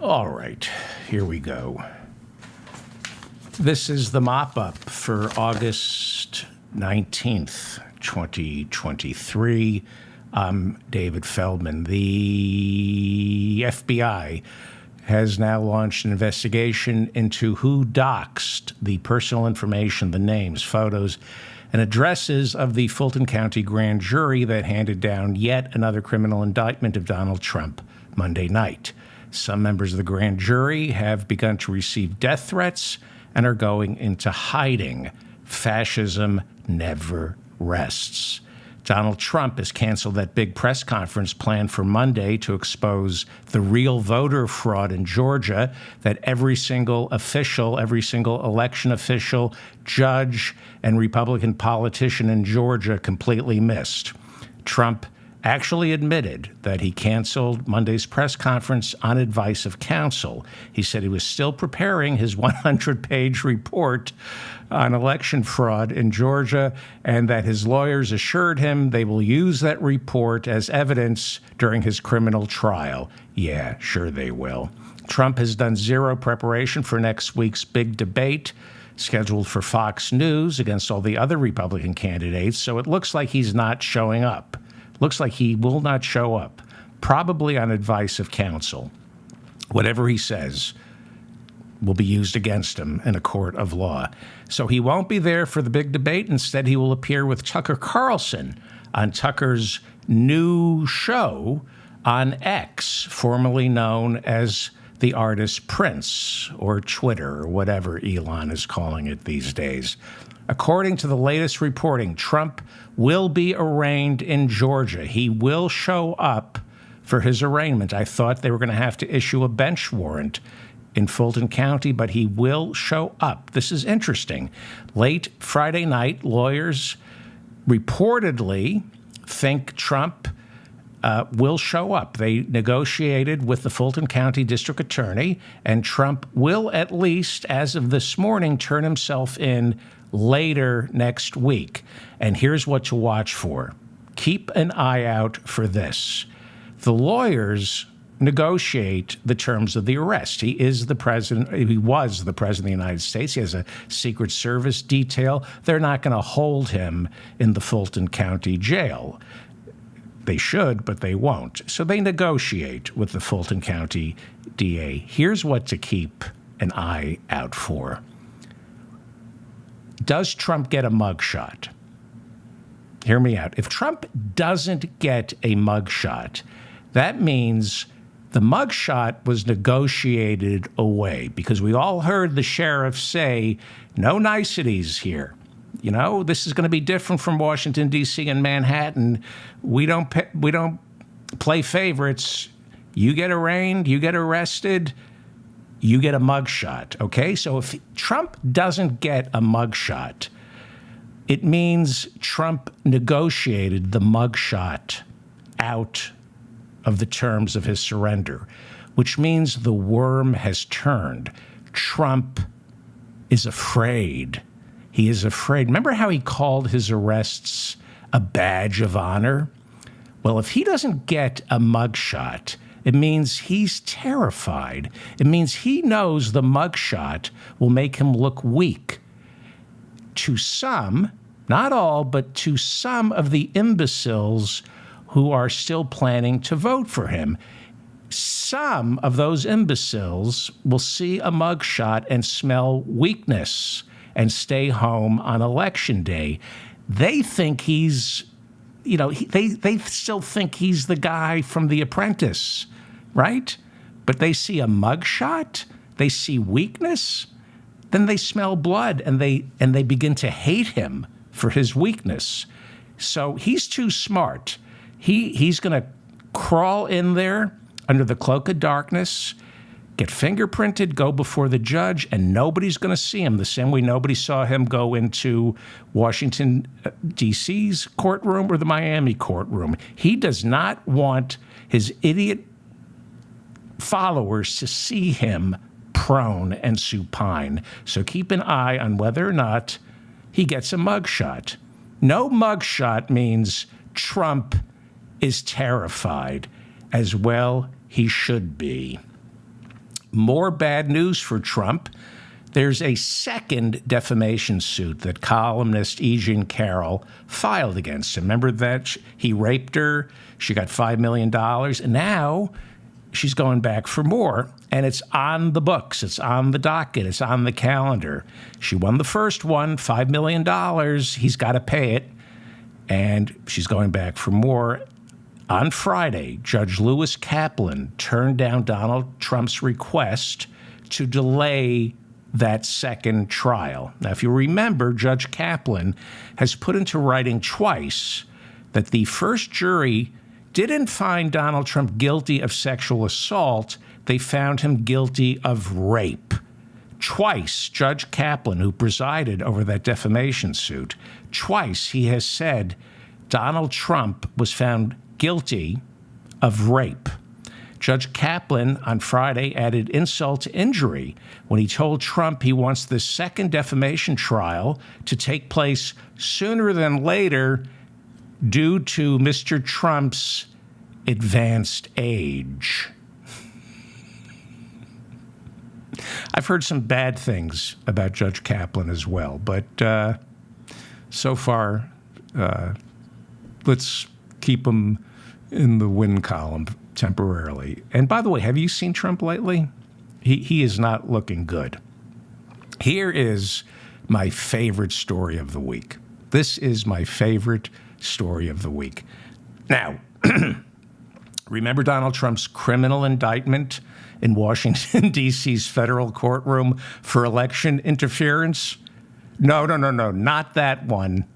All right, here we go. This is the mop-up for August 19th, 2023. I'm David Feldman. The FBI has now launched an investigation into who doxed the personal information, the names, photos, and addresses of the Fulton County grand jury that handed down yet another criminal indictment of Donald Trump Monday night. Some members of the grand jury have begun to receive death threats and are going into hiding. Fascism never rests. Donald Trump has canceled that big press conference planned for Monday to expose the real voter fraud in Georgia that every single official, every single election official, judge, and Republican politician in Georgia completely missed. Trump actually admitted that he canceled Monday's press conference on advice of counsel. He said he was still preparing his 100-page report on election fraud in Georgia and that his lawyers assured him they will use that report as evidence during his criminal trial. Yeah, sure they will. Trump has done zero preparation for next week's big debate scheduled for Fox News against all the other Republican candidates, so it looks like he's not showing up. Looks like he will not show up, probably on advice of counsel. Whatever he says will be used against him in a court of law. So he won't be there for the big debate. Instead, he will appear with Tucker Carlson on Tucker's new show on X, formerly known as the artist Prince, or Twitter, or whatever Elon is calling it these days. According to the latest reporting, Trump will be arraigned in Georgia. He will show up for his arraignment. I thought they were going to have to issue a bench warrant in Fulton County, but he will show up. This is interesting. Late Friday night, lawyers reportedly think Trump will show up. They negotiated with the Fulton County District Attorney, and Trump will, at least as of this morning, turn himself in later next week. And here's what to watch for. Keep an eye out for this. The lawyers negotiate the terms of the arrest. He is the president. He was the president of the United States. He has a Secret Service detail. They're not going to hold him in the Fulton County jail. They should, but they won't. So they negotiate with the Fulton County DA. Here's what to keep an eye out for. Does Trump get a mugshot? Hear me out. If Trump doesn't get a mugshot, that means the mugshot was negotiated away, because we all heard the sheriff say, no niceties here. You know, this is going to be different from Washington, D.C. and Manhattan. We don't play favorites. You get arraigned, you get arrested, you get a mugshot, okay? So if Trump doesn't get a mugshot, it means Trump negotiated the mugshot out of the terms of his surrender, which means the worm has turned. Trump is afraid. He is afraid. Remember how he called his arrests a badge of honor? Well, if he doesn't get a mugshot, it means he's terrified. It means he knows the mugshot will make him look weak. To some, not all, but to some of the imbeciles who are still planning to vote for him. Some of those imbeciles will see a mugshot and smell weakness and stay home on Election Day. They think he's, they still think he's the guy from The Apprentice, right? But they see a mugshot, they see weakness, then they smell blood and they begin to hate him for his weakness. So he's too smart. He's going to crawl in there under the cloak of darkness, get fingerprinted, go before the judge, and nobody's going to see him the same way nobody saw him go into Washington, D.C.'s courtroom or the Miami courtroom. He does not want his idiot followers to see him prone and supine. So keep an eye on whether or not he gets a mugshot. No mugshot means Trump is terrified, as well he should be. More bad news for Trump. There's a second defamation suit that columnist E. Jean Carroll filed against him. Remember that he raped her, she got $5 million, and now she's going back for more, and it's on the books, it's on the docket, it's on the calendar. She won the first one, $5 million, he's got to pay it, and she's going back for more. On Friday, Judge Lewis Kaplan turned down Donald Trump's request to delay that second trial. Now, if you remember, Judge Kaplan has put into writing twice that the first jury didn't find Donald Trump guilty of sexual assault. They found him guilty of rape. Twice, Judge Kaplan, who presided over that defamation suit, twice he has said Donald Trump was found guilty of rape. Judge Kaplan on Friday added insult to injury when he told Trump he wants the second defamation trial to take place sooner than later due to Mr. Trump's advanced age. I've heard some bad things about Judge Kaplan as well, but so far, let's keep him in the win column temporarily. And by the way, have you seen Trump lately? He is not looking good. Here is my favorite story of the week. This is my favorite story of the week. Now, remember Donald Trump's criminal indictment in Washington, D.C.'s federal courtroom for election interference? No, not that one.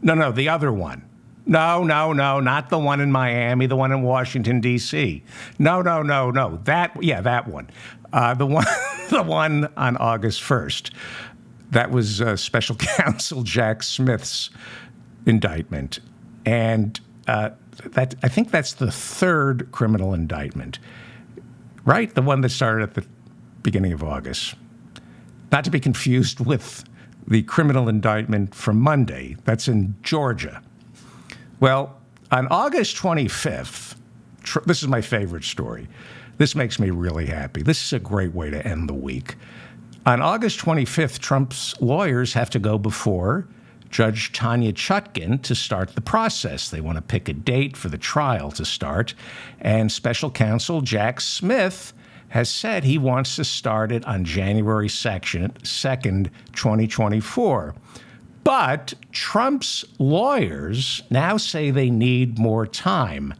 No, the other one. No, not the one in Miami, the one in Washington, D.C. No. That one. The one on August 1st. That was Special Counsel Jack Smith's indictment. And I think that's the third criminal indictment, right? The one that started at the beginning of August. Not to be confused with the criminal indictment from Monday. That's in Georgia. Well, on August 25th, this is my favorite story. This makes me really happy. This is a great way to end the week. On August 25th, Trump's lawyers have to go before Judge Tanya Chutkan to start the process. They want to pick a date for the trial to start. And Special Counsel Jack Smith has said he wants to start it on January 2nd, 2024. But Trump's lawyers now say they need more time.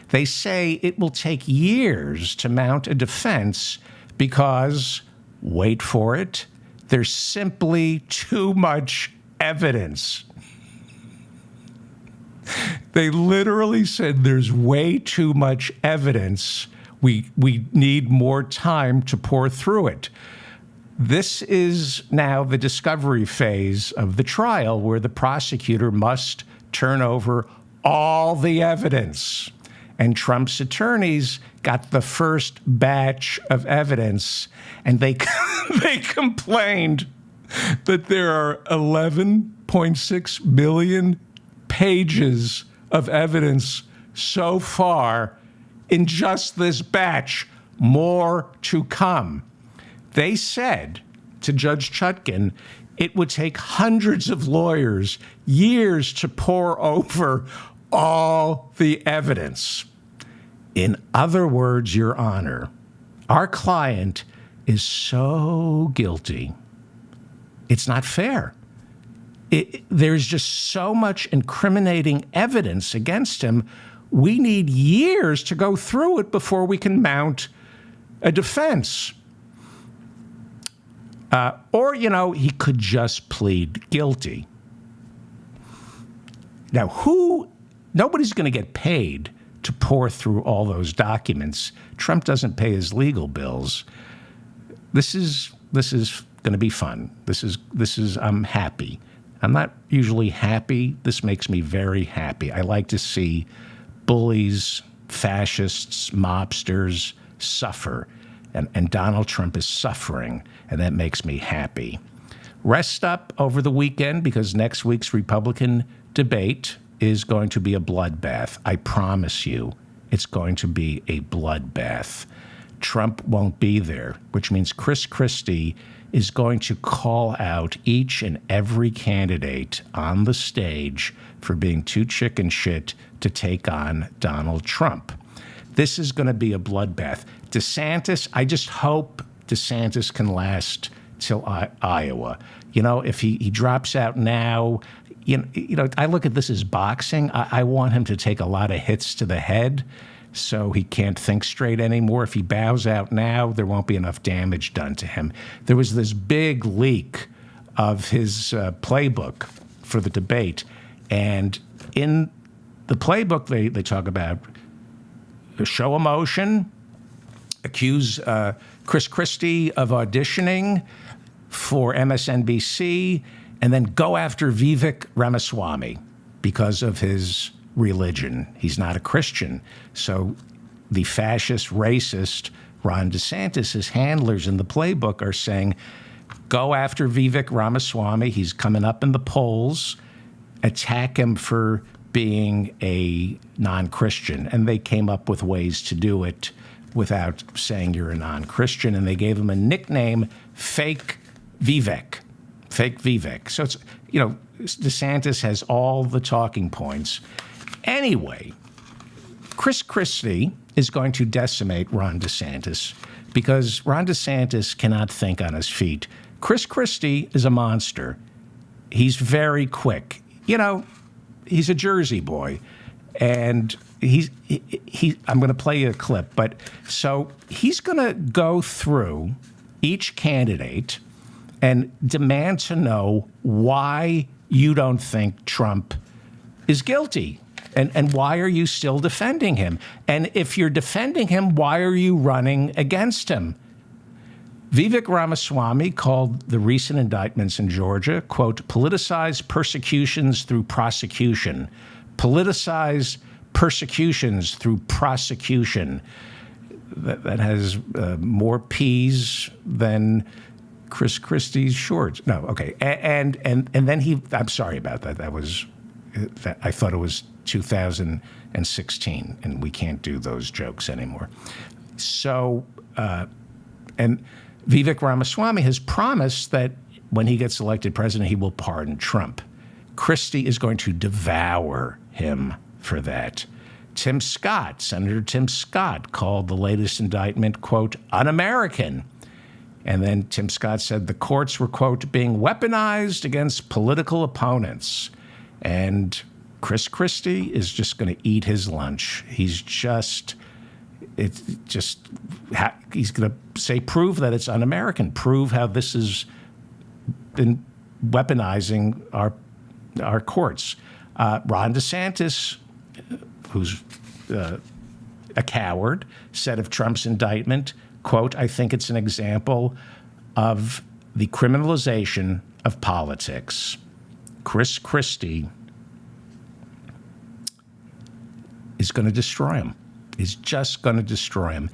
They say it will take years to mount a defense because, wait for it, there's simply too much evidence. They literally said there's way too much evidence. We need more time to pour through it. This is now the discovery phase of the trial where the prosecutor must turn over all the evidence. And Trump's attorneys got the first batch of evidence, and they complained that there are 11.6 million pages of evidence so far in just this batch, more to come. They said to Judge Chutkan it would take hundreds of lawyers years to pore over all the evidence. In other words, Your Honor, our client is so guilty. It's not fair. There's just so much incriminating evidence against him. We need years to go through it before we can mount a defense. Or, he could just plead guilty. Now, nobody's going to get paid to pour through all those documents. Trump doesn't pay his legal bills. This is going to be fun. I'm happy. I'm not usually happy. This makes me very happy. I like to see bullies, fascists, mobsters suffer. And Donald Trump is suffering, and that makes me happy. Rest up over the weekend because next week's Republican debate is going to be a bloodbath. I promise you, it's going to be a bloodbath. Trump won't be there, which means Chris Christie is going to call out each and every candidate on the stage for being too chicken shit to take on Donald Trump. This is going to be a bloodbath. DeSantis, I just hope DeSantis can last till Iowa. You know, if he drops out now, you know, I look at this as boxing. I want him to take a lot of hits to the head so he can't think straight anymore. If he bows out now, there won't be enough damage done to him. There was this big leak of his playbook for the debate. And in the playbook, they talk about show emotion, accuse Chris Christie of auditioning for MSNBC, and then go after Vivek Ramaswamy because of his religion. He's not a Christian. So the fascist, racist Ron DeSantis' handlers in the playbook are saying, go after Vivek Ramaswamy. He's coming up in the polls. Attack him for being a non-Christian. And they came up with ways to do it without saying you're a non-Christian. And they gave him a nickname, Fake Vivek. Fake Vivek. So it's, you know, DeSantis has all the talking points. Anyway, Chris Christie is going to decimate Ron DeSantis because Ron DeSantis cannot think on his feet. Chris Christie is a monster. He's very quick. You know, he's a Jersey boy, and I'm going to play you a clip, but so he's going to go through each candidate and demand to know why you don't think Trump is guilty. And why are you still defending him? And if you're defending him, why are you running against him? Vivek Ramaswamy called the recent indictments in Georgia, quote, politicized persecutions through prosecution. Politicized persecutions through prosecution. That has more P's than Chris Christie's shorts. No, okay. And then I'm sorry about that. I thought it was 2016, and we can't do those jokes anymore. So, and Vivek Ramaswamy has promised that when he gets elected president, he will pardon Trump. Christie is going to devour him for that. Tim Scott, Senator Tim Scott, called the latest indictment, quote, un-American. And then Tim Scott said the courts were, quote, being weaponized against political opponents. And Chris Christie is just going to eat his lunch. He's going to say, prove that it's un-American. Prove how this has been weaponizing our courts. Ron DeSantis, who's a coward, said of Trump's indictment, quote, I think it's an example of the criminalization of politics. Chris Christie is going to destroy him. He's just going to destroy him.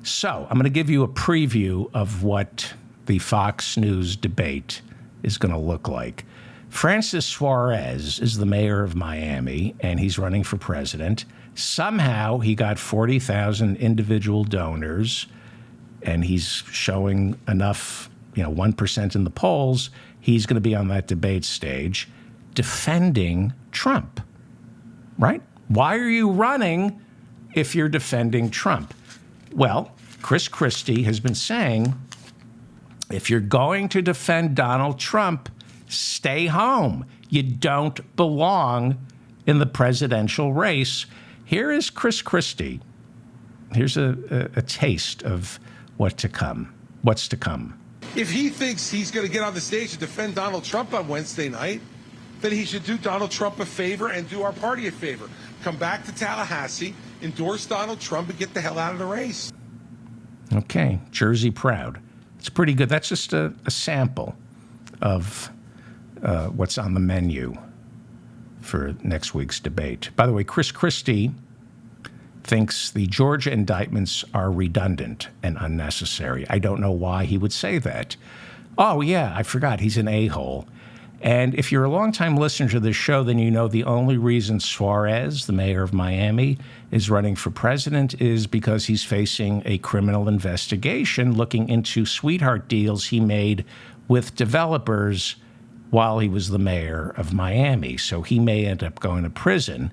So I'm going to give you a preview of what the Fox News debate is going to look like. Francis Suarez is the mayor of Miami, and he's running for president. Somehow he got 40,000 individual donors, and he's showing enough, 1% in the polls. He's going to be on that debate stage defending Trump, right? Why are you running if you're defending Trump? Well, Chris Christie has been saying, if you're going to defend Donald Trump, stay home. You don't belong in the presidential race. Here is Chris Christie. Here's a taste of what's to come. If he thinks he's going to get on the stage and defend Donald Trump on Wednesday night, then he should do Donald Trump a favor and do our party a favor. Come back to Tallahassee, endorse Donald Trump, and get the hell out of the race. Okay, Jersey proud. It's pretty good. That's just a sample of what's on the menu for next week's debate. By the way, Chris Christie thinks the Georgia indictments are redundant and unnecessary. I don't know why he would say that. Oh, yeah, I forgot. He's an a-hole. And if you're a longtime listener to this show, then you know the only reason Suarez, the mayor of Miami, is running for president is because he's facing a criminal investigation looking into sweetheart deals he made with developers while he was the mayor of Miami. So he may end up going to prison.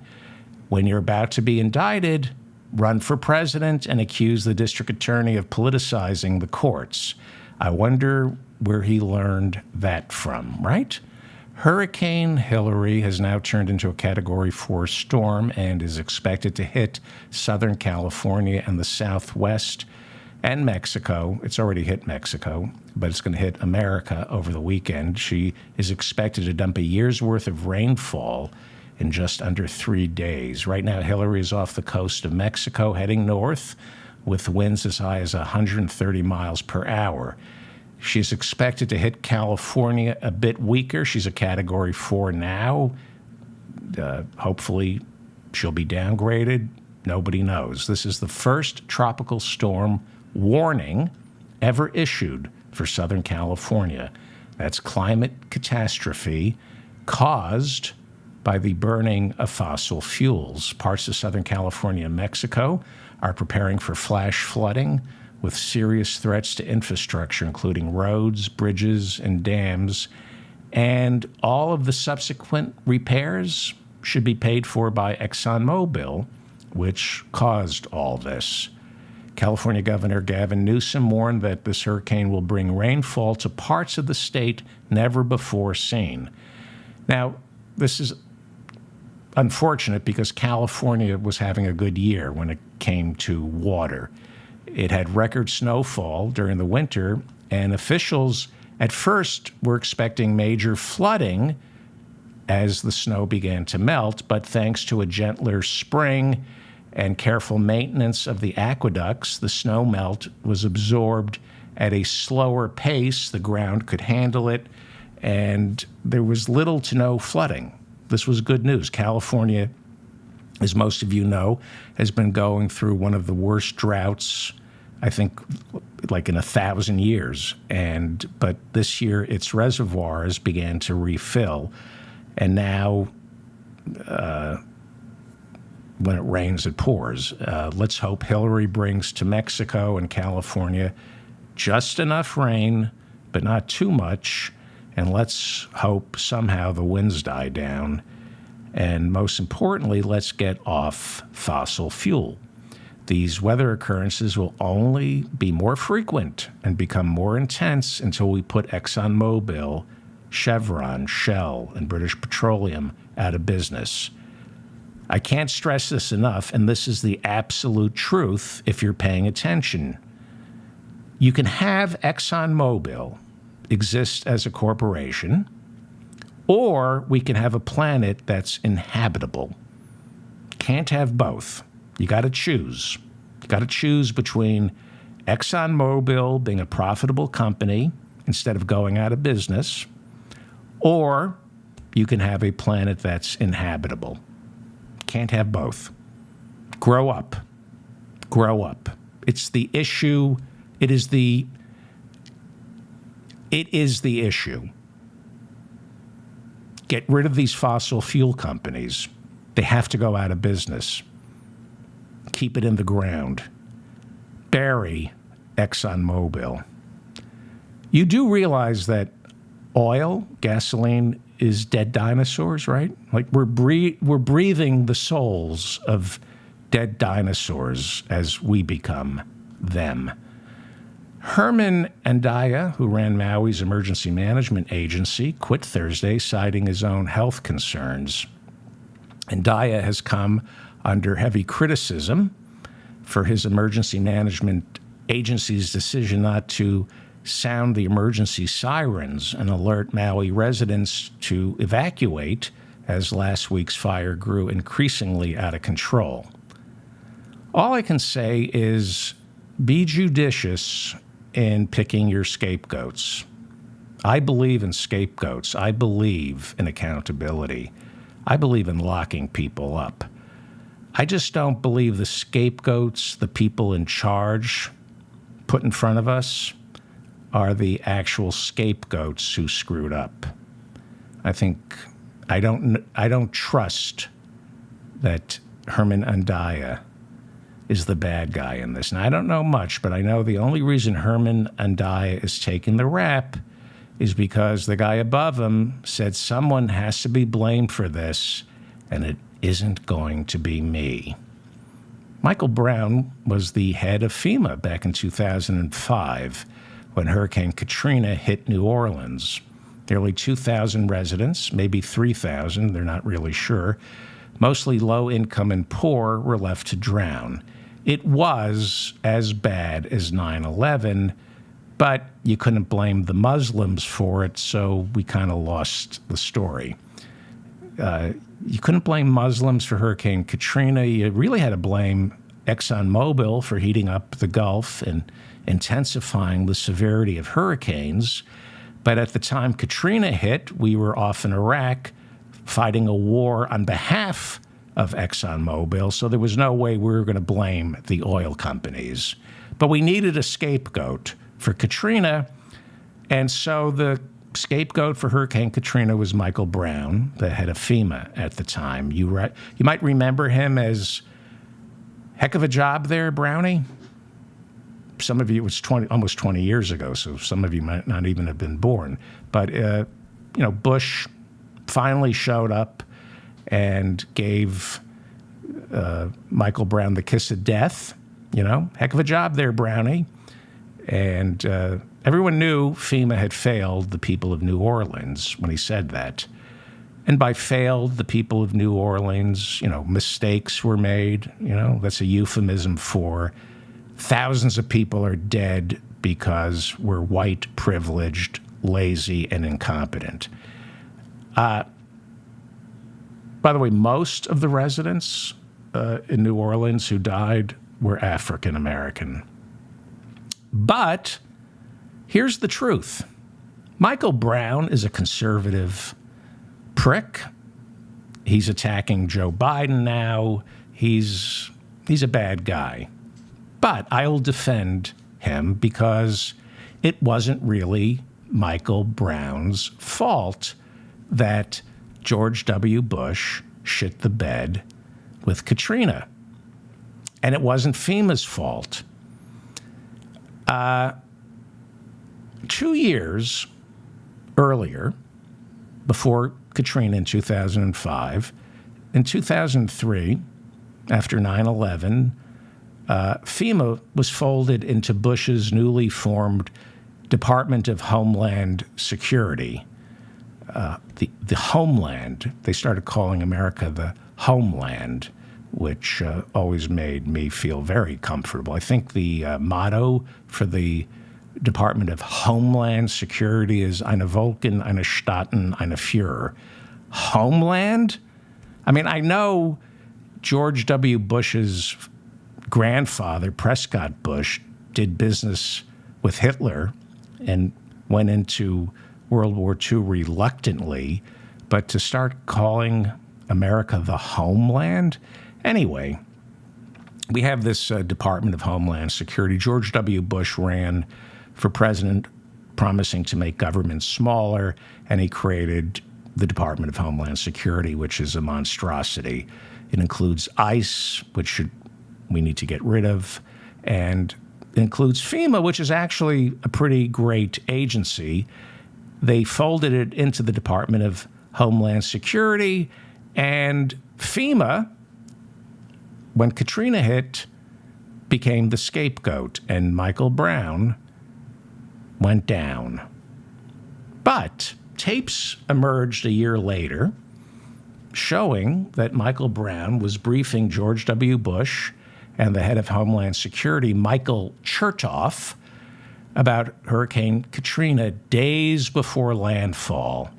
When you're about to be indicted, run for president and accuse the district attorney of politicizing the courts. I wonder where he learned that from, right? Hurricane Hilary has now turned into a Category 4 storm and is expected to hit Southern California and the Southwest and Mexico. It's already hit Mexico, but it's going to hit America over the weekend. She is expected to dump a year's worth of rainfall in just under 3 days. Right now, Hilary is off the coast of Mexico, heading north with winds as high as 130 miles per hour. She's expected to hit California a bit weaker. She's a Category 4 now. Hopefully, she'll be downgraded. Nobody knows. This is the first tropical storm warning ever issued for Southern California. That's climate catastrophe caused by the burning of fossil fuels. Parts of Southern California and Mexico are preparing for flash flooding with serious threats to infrastructure, including roads, bridges, and dams. And all of the subsequent repairs should be paid for by ExxonMobil, which caused all this. California Governor Gavin Newsom warned that this hurricane will bring rainfall to parts of the state never before seen. Now, this is unfortunate because California was having a good year when it came to water. It had record snowfall during the winter, and officials at first were expecting major flooding as the snow began to melt, but thanks to a gentler spring and careful maintenance of the aqueducts, the snow melt was absorbed at a slower pace. The ground could handle it, and there was little to no flooding. This was good news. California, as most of you know, has been going through one of the worst droughts, I think, like in 1,000 years. But this year, its reservoirs began to refill, and now when it rains, it pours. Let's hope Hilary brings to Mexico and California just enough rain, but not too much. And let's hope somehow the winds die down. And most importantly, let's get off fossil fuel. These weather occurrences will only be more frequent and become more intense until we put ExxonMobil, Chevron, Shell, and British Petroleum out of business. I can't stress this enough, and this is the absolute truth if you're paying attention. You can have ExxonMobil exist as a corporation, or we can have a planet that's inhabitable. Can't have both. You got to choose. You got to choose between ExxonMobil being a profitable company instead of going out of business, or you can have a planet that's inhabitable. Can't have both. Grow up. Grow up. It's the issue. It is the issue. Get rid of these fossil fuel companies. They have to go out of business. Keep it in the ground. Bury ExxonMobil. You do realize that oil, gasoline, is dead dinosaurs, right? Like we're breathing the souls of dead dinosaurs as we become them. Herman Andaya, who ran Maui's emergency management agency, quit Thursday, citing his own health concerns. Andaya has come under heavy criticism for his emergency management agency's decision not to sound the emergency sirens and alert Maui residents to evacuate as last week's fire grew increasingly out of control. All I can say is be judicious in picking your scapegoats. I believe in scapegoats. I believe in accountability. I believe in locking people up. I just don't believe the scapegoats, the people in charge put in front of us, are the actual scapegoats who screwed up. I don't trust that Herman Andaya is the bad guy in this. And I don't know much, but I know the only reason Herman Andaya is taking the rap is because the guy above him said someone has to be blamed for this, and it isn't going to be me. Michael Brown was the head of FEMA back in 2005 when Hurricane Katrina hit New Orleans. Nearly 2,000 residents, maybe 3,000, they're not really sure, mostly low income and poor, were left to drown. It was as bad as 9/11, but you couldn't blame the Muslims for it, so we kind of lost the story. You couldn't blame Muslims for Hurricane Katrina. You really had to blame ExxonMobil for heating up the Gulf and intensifying the severity of hurricanes. But at the time Katrina hit, we were off in Iraq fighting a war on behalf of ExxonMobil, so there was no way we were going to blame the oil companies. But we needed a scapegoat for Katrina, and so the scapegoat for Hurricane Katrina was Michael Brown, the head of FEMA at the time. You might remember him as heck of a job there, Brownie. Some of you, it was almost 20 years ago, so some of you might not even have been born. But, Bush finally showed up and gave Michael Brown the kiss of death. Heck of a job there, Brownie. And everyone knew FEMA had failed the people of New Orleans when he said that. And by failed the people of New Orleans, mistakes were made. That's a euphemism for thousands of people are dead because we're white, privileged, lazy, and incompetent. By the way, most of the residents in New Orleans who died were African American. But here's the truth. Michael Brown is a conservative prick. He's attacking Joe Biden now. He's a bad guy. But I'll defend him because it wasn't really Michael Brown's fault that George W. Bush shit the bed with Katrina. And it wasn't FEMA's fault. 2 years earlier, before Katrina in 2005, in 2003, after 9/11, FEMA was folded into Bush's newly formed Department of Homeland Security. The Homeland, they started calling America the Homeland, which always made me feel very comfortable. I think the motto for the Department of Homeland Security is Eine Volken, eine Staaten, eine Führer. Homeland? I mean, I know George W. Bush's grandfather, Prescott Bush, did business with Hitler and went into World War II reluctantly, but to start calling America the Homeland? Anyway, we have this Department of Homeland Security. George W. Bush ran for president promising to make government smaller, and he created the Department of Homeland Security, which is a monstrosity. It includes ICE, which we need to get rid of, and it includes FEMA, which is actually a pretty great agency. They folded it into the Department of Homeland Security, and FEMA, when Katrina hit, became the scapegoat, and Michael Brown went down. But tapes emerged a year later showing that Michael Brown was briefing George W. Bush and the head of Homeland Security, Michael Chertoff, about Hurricane Katrina days before landfall.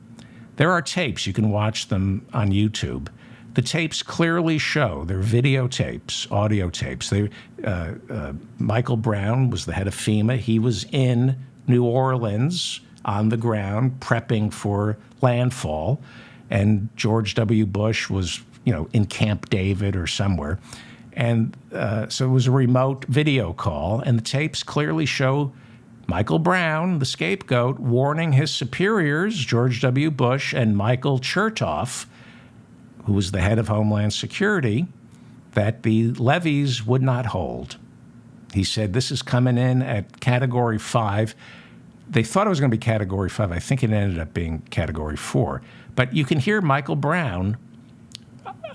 There are tapes. You can watch them on YouTube. The tapes clearly show, they're videotapes, audio tapes. Michael Brown was the head of FEMA. He was in New Orleans on the ground prepping for landfall. And George W. Bush was, in Camp David or somewhere. And so it was a remote video call. And the tapes clearly show Michael Brown, the scapegoat, warning his superiors, George W. Bush and Michael Chertoff, who was the head of Homeland Security, that the levees would not hold. He said, this is coming in at Category 5. They thought it was going to be Category 5. I think it ended up being Category 4. But you can hear Michael Brown.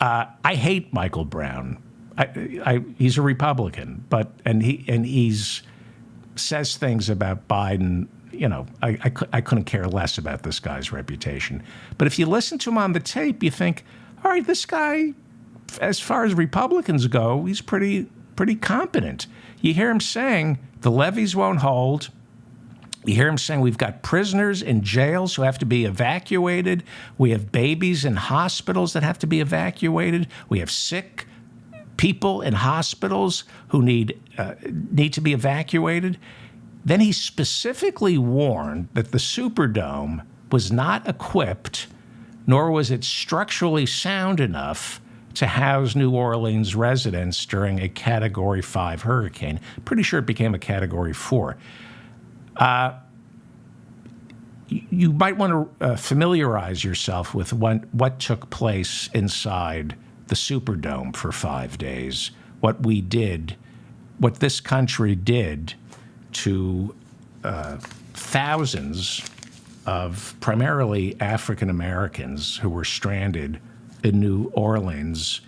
I hate Michael Brown. He's a Republican, and he's says things about Biden. You know, I couldn't care less about this guy's reputation. But if you listen to him on the tape, you think, all right, this guy, as far as Republicans go, he's pretty competent. You hear him saying the levees won't hold. You hear him saying we've got prisoners in jails who have to be evacuated. We have babies in hospitals that have to be evacuated. We have sick people in hospitals who need to be evacuated. Then he specifically warned that the Superdome was not equipped, nor was it structurally sound enough to house New Orleans residents during a Category 5 hurricane. Pretty sure it became a Category 4. You might want to familiarize yourself with what took place inside the Superdome for 5 days, what we did, what this country did to thousands of primarily African Americans who were stranded in New Orleans.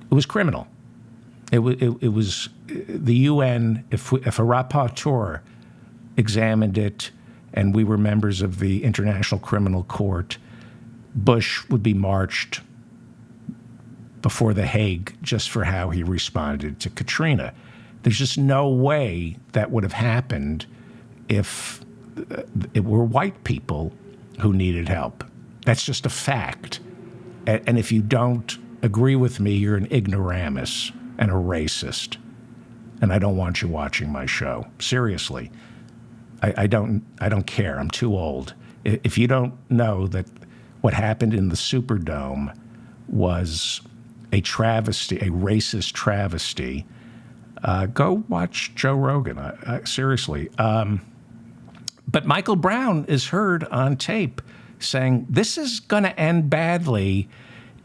It was criminal. It was the UN, if a rapporteur examined it and we were members of the International Criminal Court, Bush would be marched before The Hague just for how he responded to Katrina. There's just no way that would have happened if it were white people who needed help. That's just a fact. And if you don't agree with me, you're an ignoramus and a racist. And I don't want you watching my show. Seriously. I don't care. I'm too old. If you don't know that what happened in the Superdome was a travesty, a racist travesty, go watch Joe Rogan. Seriously. But Michael Brown is heard on tape saying this is going to end badly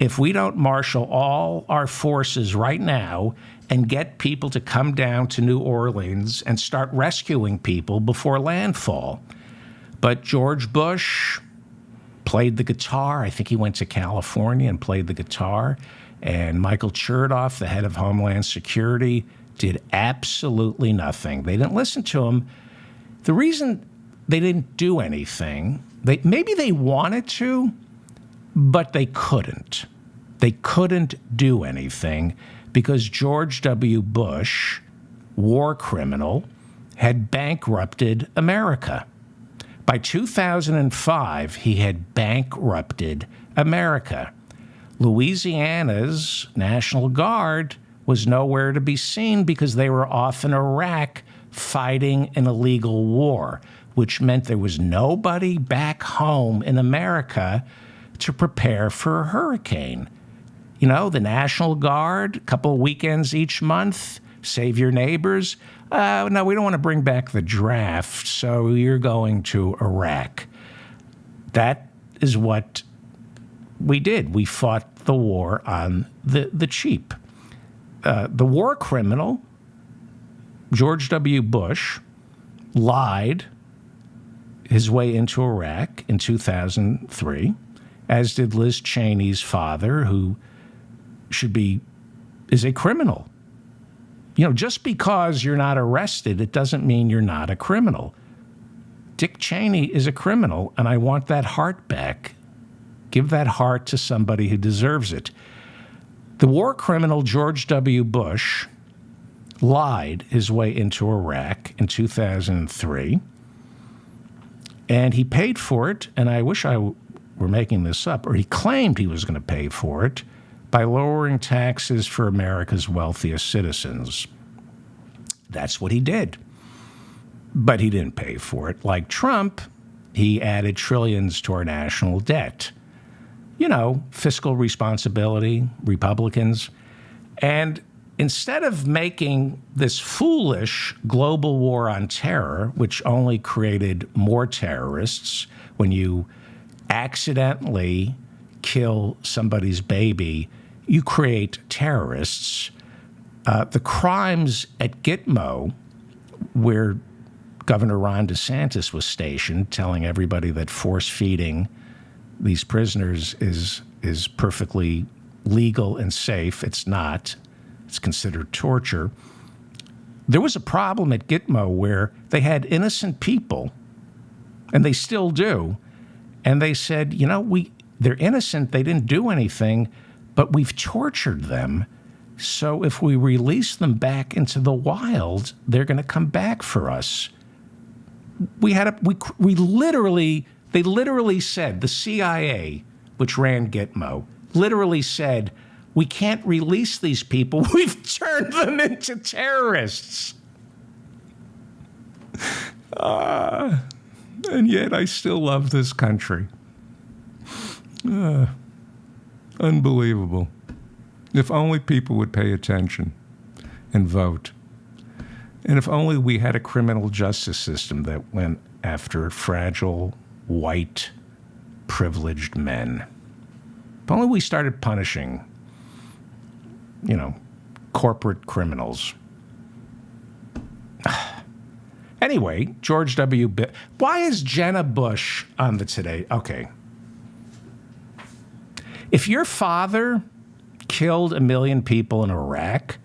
if we don't marshal all our forces right now and get people to come down to New Orleans and start rescuing people before landfall. But George Bush played the guitar. I think he went to California and played the guitar. And Michael Chertoff, the head of Homeland Security, did absolutely nothing. They didn't listen to him. The reason they didn't do anything, maybe they wanted to, but they couldn't. They couldn't do anything because George W. Bush, war criminal, had bankrupted America. By 2005, he had bankrupted America. Louisiana's National Guard was nowhere to be seen because they were off in Iraq fighting an illegal war, which meant there was nobody back home in America to prepare for a hurricane. You know, the National Guard, a couple of weekends each month, save your neighbors. No, we don't want to bring back the draft, so you're going to Iraq. That is what we did. We fought the war on the cheap. The war criminal, George W. Bush, lied his way into Iraq in 2003, as did Liz Cheney's father, who is a criminal. You know, just because you're not arrested, it doesn't mean you're not a criminal. Dick Cheney is a criminal, and I want that heart back. Give that heart to somebody who deserves it. The war criminal George W. Bush lied his way into Iraq in 2003, and he paid for it, and I wish I were making this up, or he claimed he was going to pay for it by lowering taxes for America's wealthiest citizens. That's what he did. But he didn't pay for it. Like Trump, he added trillions to our national debt. You know, fiscal responsibility, Republicans. And instead of making this foolish global war on terror, which only created more terrorists, when you accidentally kill somebody's baby, you create terrorists. The crimes at Gitmo, where Governor Ron DeSantis was stationed, telling everybody that force feeding these prisoners is perfectly legal and safe. It's not. It's considered torture. There was a problem at Gitmo where they had innocent people, and they still do, and they said, they're innocent, they didn't do anything, but we've tortured them. So if we release them back into the wild, they're going to come back for us. They literally said, the CIA, which ran Gitmo, literally said, we can't release these people. We've turned them into terrorists. And yet I still love this country. Unbelievable. If only people would pay attention and vote. And if only we had a criminal justice system that went after fragile, white, privileged men. If only we started punishing, corporate criminals. Anyway, George W. Why is Jenna Bush on the Today? Okay. If your father killed 1 million people in Iraq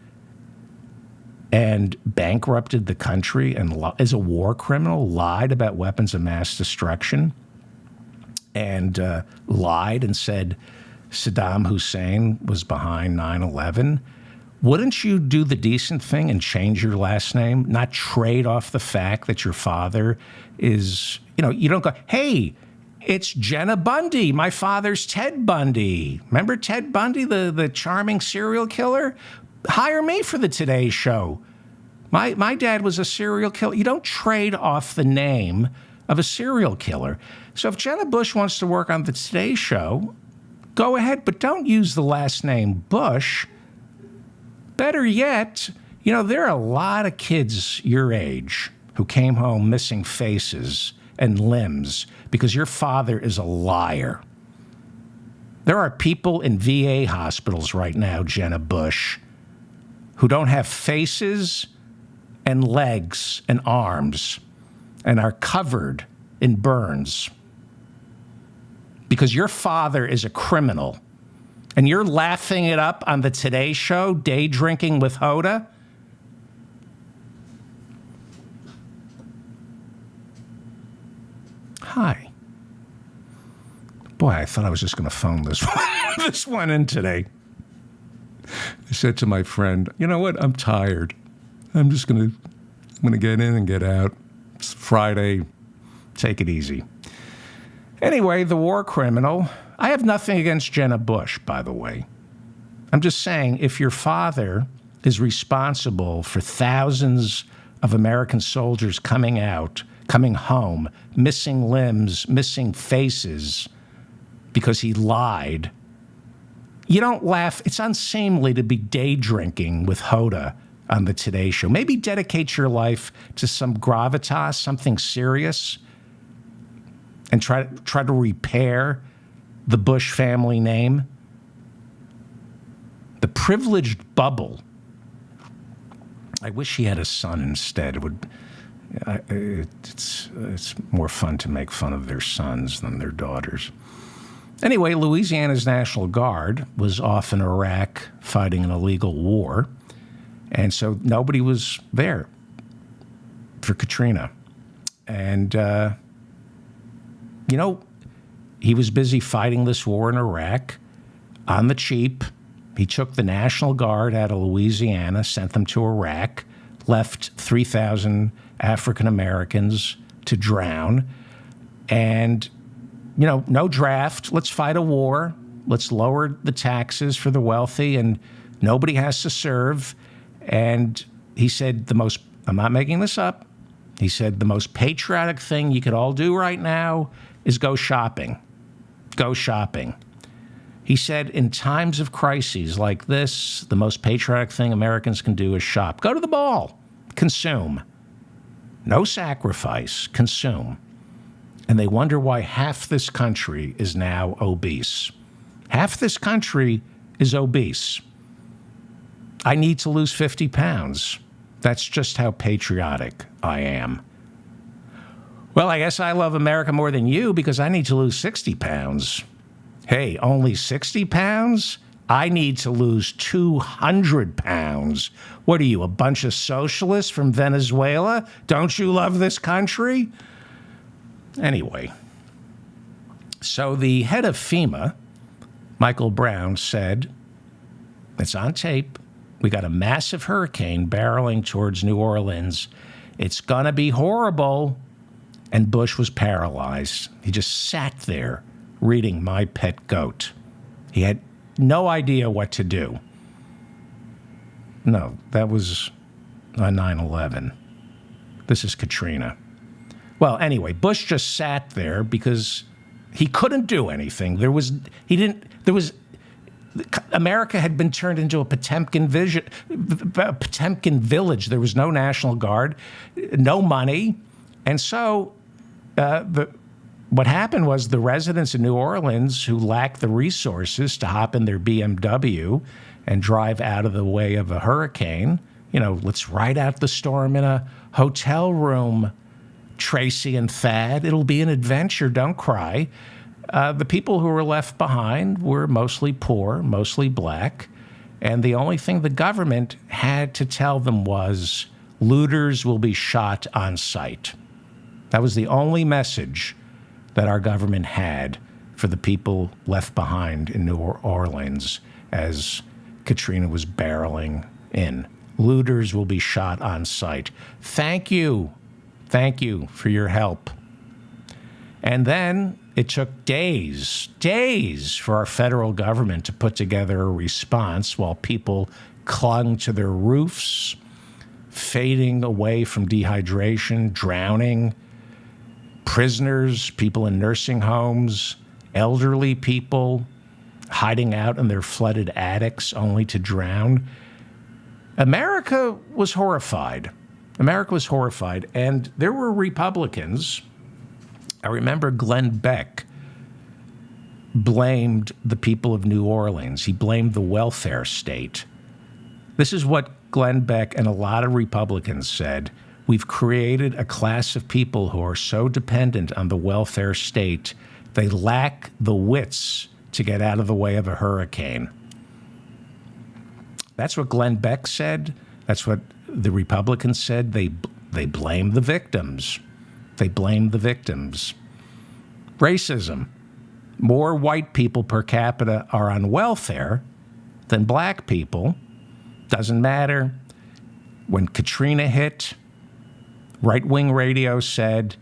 and bankrupted the country and is a war criminal, lied about weapons of mass destruction, and lied and said Saddam Hussein was behind 9/11, wouldn't you do the decent thing and change your last name, not trade off the fact that your father is, you don't go, hey, it's Jenna Bundy. My father's Ted Bundy. Remember Ted Bundy, the charming serial killer? Hire me for the Today Show. My dad was a serial killer. You don't trade off the name of a serial killer. So if Jenna Bush wants to work on the Today Show, go ahead, but don't use the last name Bush. Better yet, there are a lot of kids your age who came home missing faces and limbs because your father is a liar. There are people in VA hospitals right now, Jenna Bush, who don't have faces and legs and arms and are covered in burns because your father is a criminal. And you're laughing it up on the Today Show, day drinking with Hoda? Hi. Boy, I thought I was just going to phone this one in today. I said to my friend, you know what? I'm tired. I'm going to get in and get out. It's Friday. Take it easy. Anyway, the war criminal. I have nothing against Jenna Bush, by the way. I'm just saying, if your father is responsible for thousands of American soldiers coming home, missing limbs, missing faces, because he lied, you don't laugh. It's unseemly to be day drinking with Hoda on the Today Show. Maybe dedicate your life to some gravitas, something serious, and try to repair the Bush family name. The privileged bubble. I wish he had a son instead. It's more fun to make fun of their sons than their daughters. Anyway, Louisiana's National Guard was off in Iraq fighting an illegal war, and so nobody was there for Katrina. And, he was busy fighting this war in Iraq on the cheap. He took the National Guard out of Louisiana, sent them to Iraq, left 3,000 African Americans to drown. And, no draft. Let's fight a war. Let's lower the taxes for the wealthy, and nobody has to serve. And he said I'm not making this up, he said the most patriotic thing you could all do right now is go shopping. Go shopping. He said, in times of crises like this, the most patriotic thing Americans can do is shop. Go to the mall. Consume. No sacrifice. Consume. And they wonder why half this country is now obese. Half this country is obese. I need to lose 50 pounds. That's just how patriotic I am. Well, I guess I love America more than you because I need to lose 60 pounds. Hey, only 60 pounds? I need to lose 200 pounds. What are you, a bunch of socialists from Venezuela? Don't you love this country? Anyway, so the head of FEMA, Michael Brown, said, it's on tape, we got a massive hurricane barreling towards New Orleans. It's going to be horrible. And Bush was paralyzed. He just sat there reading My Pet Goat. He had no idea what to do. No, that was on 9/11. This is Katrina. Well, anyway, Bush just sat there because he couldn't do anything. America had been turned into a Potemkin village. There was no National Guard, no money. And so what happened was the residents of New Orleans who lacked the resources to hop in their BMW and drive out of the way of a hurricane, let's ride out the storm in a hotel room, Tracy and Thad. It'll be an adventure. Don't cry. The people who were left behind were mostly poor, mostly black. And the only thing the government had to tell them was looters will be shot on sight. That was the only message that our government had for the people left behind in New Orleans as Katrina was barreling in. Looters will be shot on sight. Thank you. Thank you for your help. And then it took days for our federal government to put together a response while people clung to their roofs, fading away from dehydration, drowning. Prisoners, people in nursing homes, elderly people hiding out in their flooded attics only to drown. America was horrified. America was horrified. And there were Republicans. I remember Glenn Beck blamed the people of New Orleans. He blamed the welfare state. This is what Glenn Beck and a lot of Republicans said. We've created a class of people who are so dependent on the welfare state, they lack the wits to get out of the way of a hurricane. That's what Glenn Beck said. That's what the Republicans said. They blame the victims. They blame the victims. Racism. More white people per capita are on welfare than black people. Doesn't matter. When Katrina hit, right-wing radio said,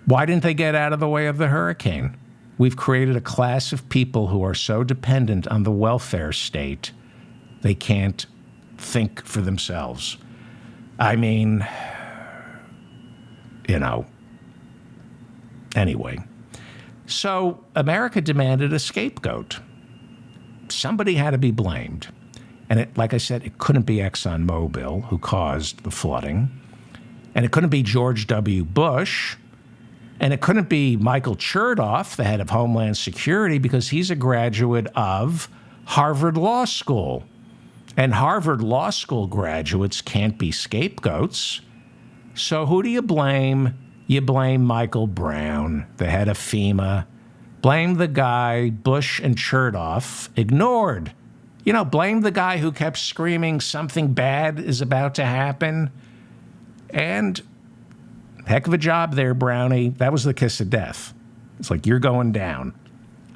why didn't they get out of the way of the hurricane? We've created a class of people who are so dependent on the welfare state, they can't think for themselves. I mean, Anyway, so America demanded a scapegoat. Somebody had to be blamed. And like I said, it couldn't be ExxonMobil who caused the flooding. And it couldn't be George W. Bush. And it couldn't be Michael Chertoff, the head of Homeland Security, because he's a graduate of Harvard Law School. And Harvard Law School graduates can't be scapegoats. So who do you blame? You blame Michael Brown, the head of FEMA. Blame the guy Bush and Chertoff ignored. Blame the guy who kept screaming something bad is about to happen. And heck of a job there, Brownie. That was the kiss of death. It's like, you're going down.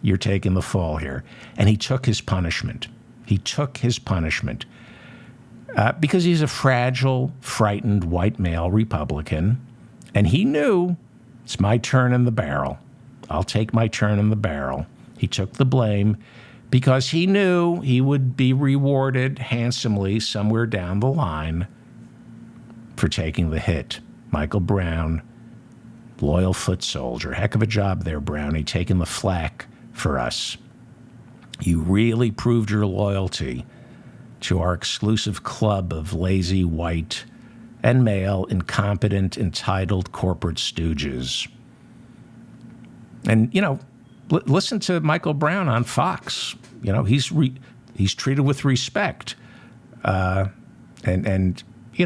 You're taking the fall here. And he took his punishment. He took his punishment. Because he's a fragile, frightened white male Republican. And he knew, it's my turn in the barrel. I'll take my turn in the barrel. He took the blame because he knew he would be rewarded handsomely somewhere down the line for taking the hit. Michael Brown, loyal foot soldier. Heck of a job there, Brownie, taking the flak for us. You really proved your loyalty to our exclusive club of lazy, white, and male, incompetent, entitled corporate stooges. And, listen to Michael Brown on Fox. He's treated with respect. And he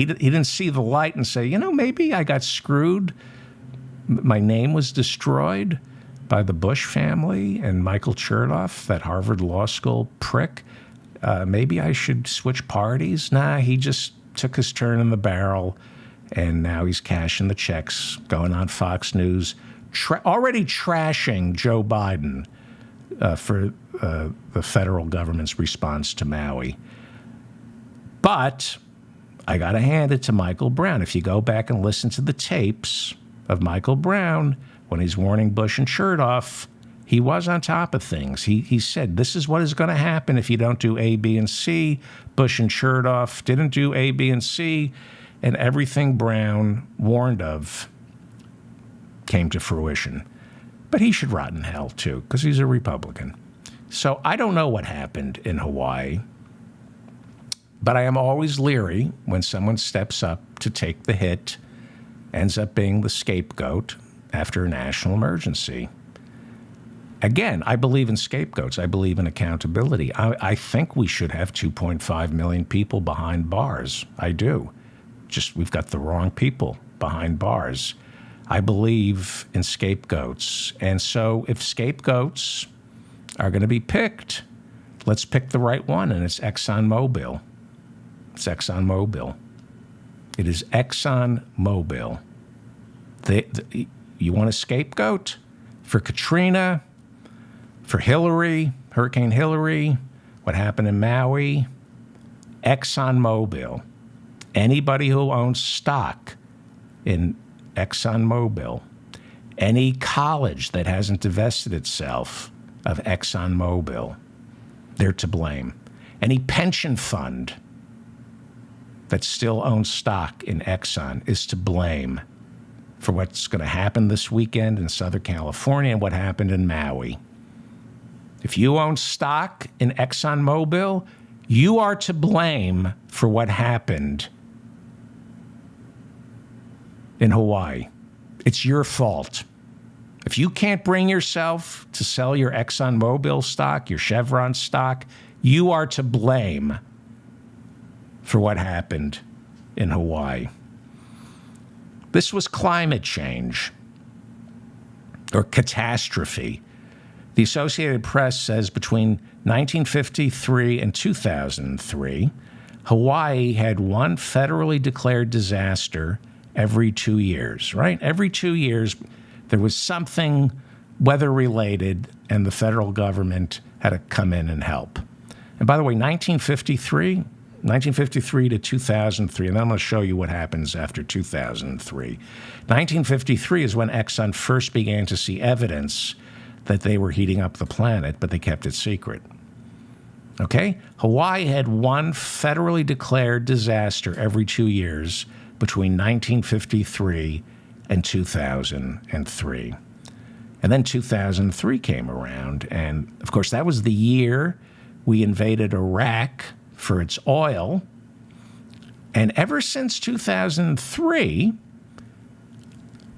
didn't see the light and say, maybe I got screwed. My name was destroyed by the Bush family and Michael Chertoff, that Harvard Law School prick. Maybe I should switch parties. Nah, he just took his turn in the barrel, and now he's cashing the checks, going on Fox News, already trashing Joe Biden for the federal government's response to Maui. But I got to hand it to Michael Brown. If you go back and listen to the tapes of Michael Brown when he's warning Bush and Chertoff, he was on top of things. He said, this is what is going to happen if you don't do A, B, and C. Bush and Chertoff didn't do A, B, and C, and everything Brown warned of came to fruition. But he should rot in hell, too, because he's a Republican. So I don't know what happened in Hawaii, but I am always leery when someone steps up to take the hit, ends up being the scapegoat after a national emergency. Again, I believe in scapegoats. I believe in accountability. I think we should have 2.5 million people behind bars. I do. Just we've got the wrong people behind bars. I believe in scapegoats. And so if scapegoats are going to be picked, let's pick the right one, and it's ExxonMobil. It's ExxonMobil. It is ExxonMobil. You want a scapegoat for Katrina, for Hillary, Hurricane Hillary, what happened in Maui? ExxonMobil. Anybody who owns stock in ExxonMobil, any college that hasn't divested itself of ExxonMobil, they're to blame. Any pension fund that still owns stock in Exxon is to blame for what's going to happen this weekend in Southern California and what happened in Maui. If you own stock in ExxonMobil, you are to blame for what happened in Hawaii. It's your fault. If you can't bring yourself to sell your ExxonMobil stock, your Chevron stock, you are to blame for what happened in Hawaii. This was climate change or catastrophe. The Associated Press says between 1953 and 2003, Hawaii had one federally declared disaster every 2 years, right? Every 2 years, there was something weather-related, and the federal government had to come in and help. And by the way, 1953 to 2003, and I'm going to show you what happens after 2003. 1953 is when Exxon first began to see evidence that they were heating up the planet, but they kept it secret. Okay? Hawaii had one federally declared disaster every 2 years between 1953 and 2003. And then 2003 came around, and of course that was the year we invaded Iraq for its oil. And ever since 2003,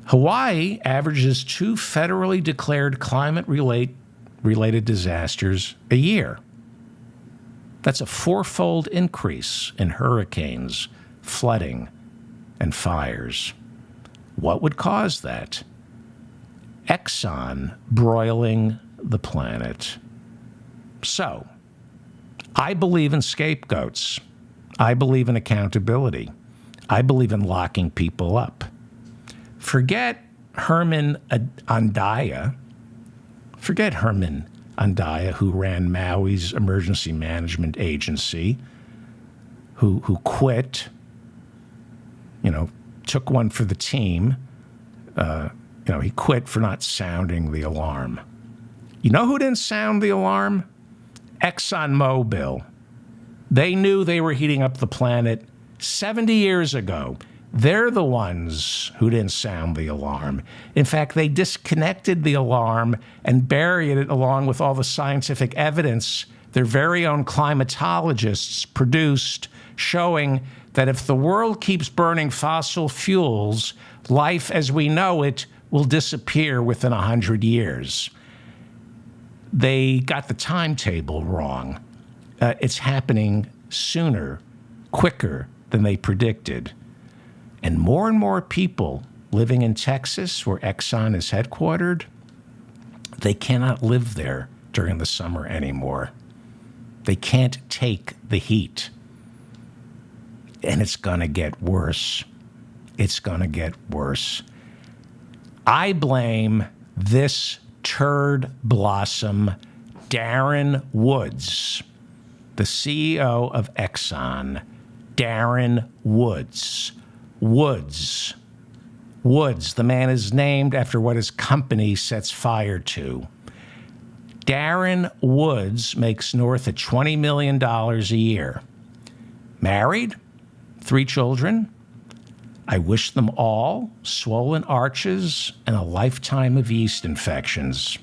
Hawaii averages 2 federally declared climate-related disasters a year. That's a 4-fold increase in hurricanes, flooding, and fires. What would cause that? Exxon broiling the planet. So, I believe in scapegoats. I believe in accountability. I believe in locking people up. Forget Herman Andaya. Forget Herman Andaya, who ran Maui's emergency management agency, who quit, took one for the team. He quit for not sounding the alarm. You know who didn't sound the alarm? ExxonMobil. They knew they were heating up the planet 70 years ago. They're the ones who didn't sound the alarm. In fact, they disconnected the alarm and buried it along with all the scientific evidence their very own climatologists produced, showing that if the world keeps burning fossil fuels, life as we know it will disappear within 100 years. They got the timetable wrong. It's happening sooner, quicker than they predicted. And more people living in Texas, where Exxon is headquartered, they cannot live there during the summer anymore. They can't take the heat. And it's going to get worse. It's going to get worse. I blame this turd blossom, Darren Woods, the CEO of Exxon. Darren Woods. Woods, the man is named after what his company sets fire to. Darren Woods makes north of $20 million a year. Married, 3 children. I wish them all swollen arches and a lifetime of yeast infections.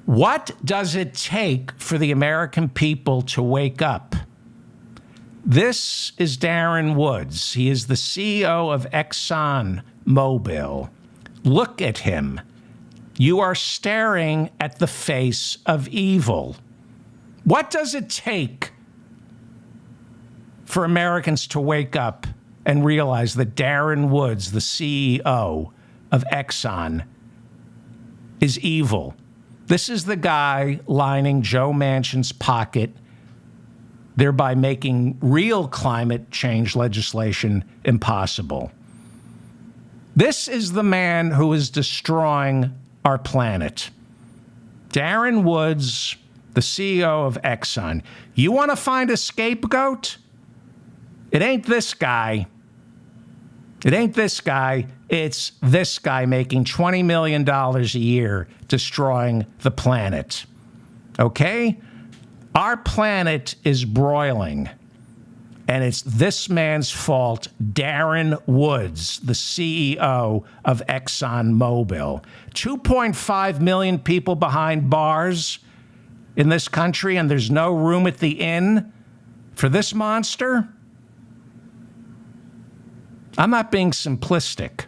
What does it take for the American people to wake up? This is Darren Woods. He is the CEO of Exxon Mobil. Look at him. You are staring at the face of evil. What does it take for Americans to wake up and realize that Darren Woods, the CEO of Exxon, is evil? This is the guy lining Joe Manchin's pocket, thereby making real climate change legislation impossible. This is the man who is destroying our planet. Darren Woods, the CEO of Exxon. You want to find a scapegoat? It ain't this guy. It ain't this guy. It's this guy making $20 million a year destroying the planet. Okay? Our planet is broiling, and it's this man's fault, Darren Woods, the CEO of Exxon Mobil. 2.5 million people behind bars in this country, and there's no room at the inn for this monster? I'm not being simplistic.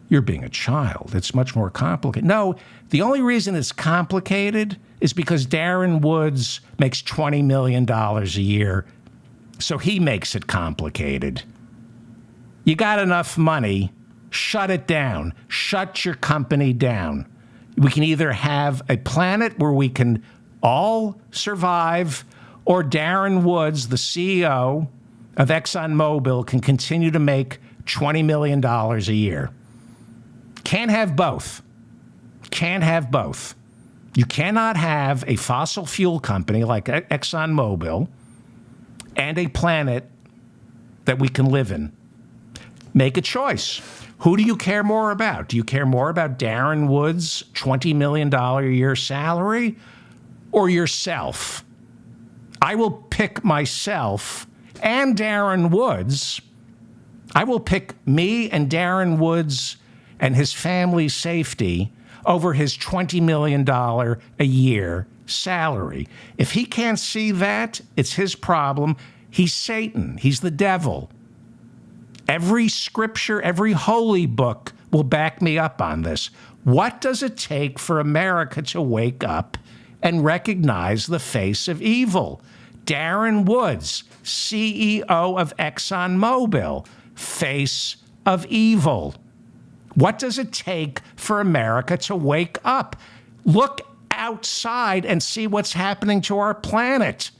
You're being a child. It's much more complicated. No, the only reason it's complicated is because Darren Woods makes $20 million a year, so he makes it complicated. You got enough money, shut it down. Shut your company down. We can either have a planet where we can all survive, or Darren Woods, the CEO of ExxonMobil, can continue to make $20 million a year. Can't have both. Can't have both. You cannot have a fossil fuel company like ExxonMobil and a planet that we can live in. Make a choice. Who do you care more about? Do you care more about Darren Woods' $20 million a year salary or yourself? I will pick myself and Darren Woods. I will pick me and Darren Woods and his family's safety over his $20 million a year salary. If he can't see that, it's his problem. He's Satan. He's the devil. Every scripture, every holy book will back me up on this. What does it take for America to wake up and recognize the face of evil? Darren Woods, CEO of ExxonMobil, face of evil. What does it take for America to wake up? Look outside and see what's happening to our planet.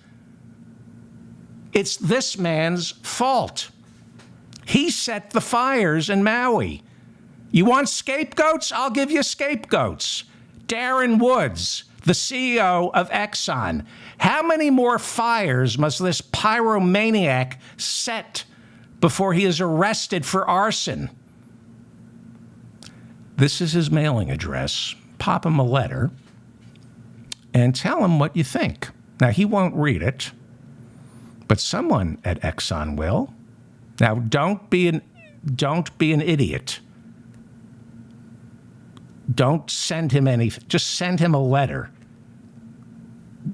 It's this man's fault. He set the fires in Maui. You want scapegoats? I'll give you scapegoats. Darren Woods, the CEO of Exxon. How many more fires must this pyromaniac set before he is arrested for arson? This is his mailing address. Pop him a letter and tell him what you think. Now, he won't read it, but someone at Exxon will. Now, don't be an idiot. Don't send him anything. Just send him a letter.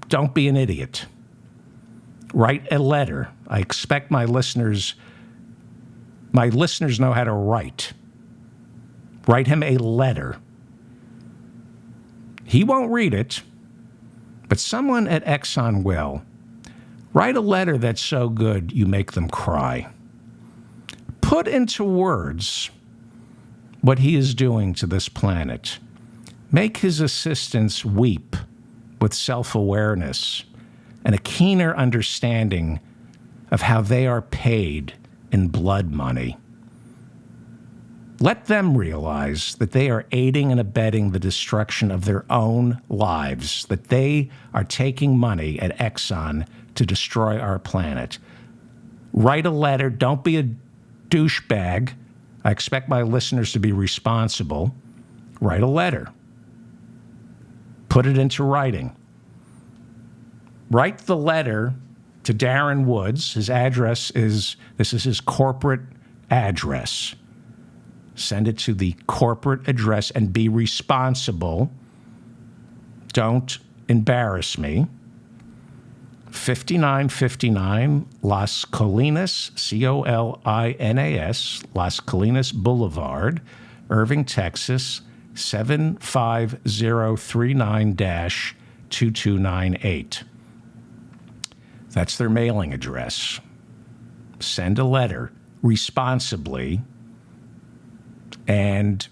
Don't be an idiot. Write a letter. I expect my listeners know how to write. Write him a letter. He won't read it, but someone at Exxon will. Write a letter that's so good you make them cry. Put into words what he is doing to this planet. Make his assistants weep with self-awareness and a keener understanding of how they are paid in blood money. Let them realize that they are aiding and abetting the destruction of their own lives, that they are taking money at Exxon to destroy our planet. Write a letter. Don't be a douchebag. I expect my listeners to be responsible. Write a letter. Put it into writing. Write the letter to Darren Woods. His address is, this is his corporate address. Send it to the corporate address and be responsible. Don't embarrass me. 5959 Las Colinas, Colinas, Las Colinas Boulevard, Irving, Texas, 75039-2298. That's their mailing address. Send a letter responsibly and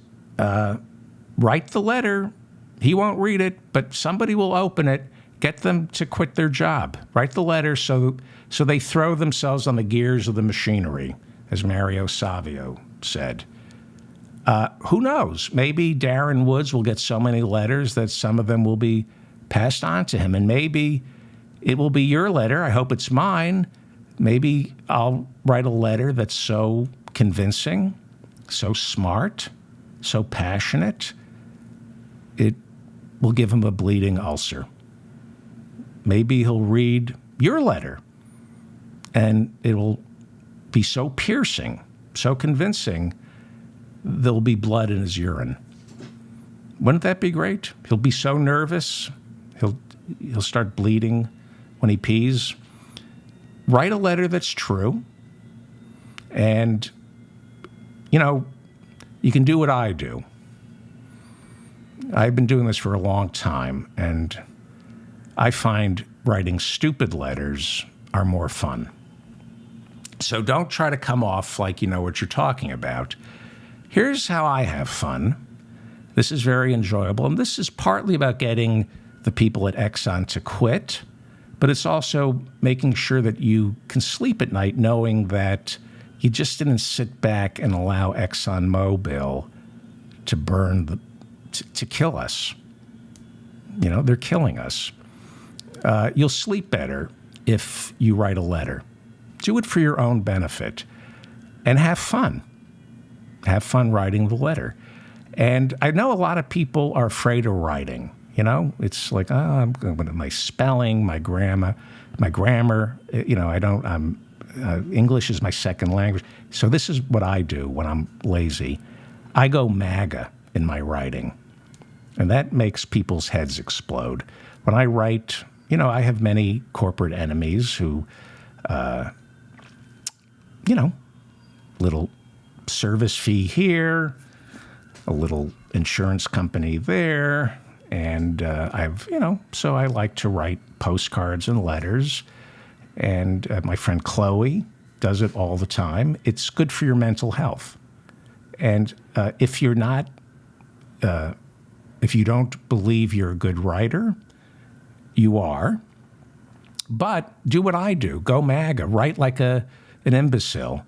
write the letter. He won't read it, but somebody will open it. Get them to quit their job. Write the letter so they throw themselves on the gears of the machinery, as Mario Savio said. Who knows? Maybe Darren Woods will get so many letters that some of them will be passed on to him. And maybe it will be your letter. I hope it's mine. Maybe I'll write a letter that's so convincing, so smart, so passionate, it will give him a bleeding ulcer. Maybe he'll read your letter, and it'll be so piercing, so convincing, there'll be blood in his urine. Wouldn't that be great? He'll be so nervous, he'll start bleeding when he pees. Write a letter that's true, and, you can do what I do. I've been doing this for a long time, and I find writing stupid letters are more fun. So don't try to come off like you know what you're talking about. Here's how I have fun. This is very enjoyable, and this is partly about getting the people at Exxon to quit, but it's also making sure that you can sleep at night knowing that you just didn't sit back and allow ExxonMobil to burn to kill us. They're killing us. You'll sleep better if you write a letter. Do it for your own benefit and have fun. Have fun writing the letter. And I know a lot of people are afraid of writing. It's like, I'm going with my spelling, my grammar. English is my second language. So this is what I do when I'm lazy. I go MAGA in my writing. And that makes people's heads explode. When I write, I have many corporate enemies who, little service fee here, a little insurance company there. And so I like to write postcards and letters. And my friend Chloe does it all the time. It's good for your mental health. And if you don't believe you're a good writer, you are. But do what I do. Go MAGA. Write like an imbecile.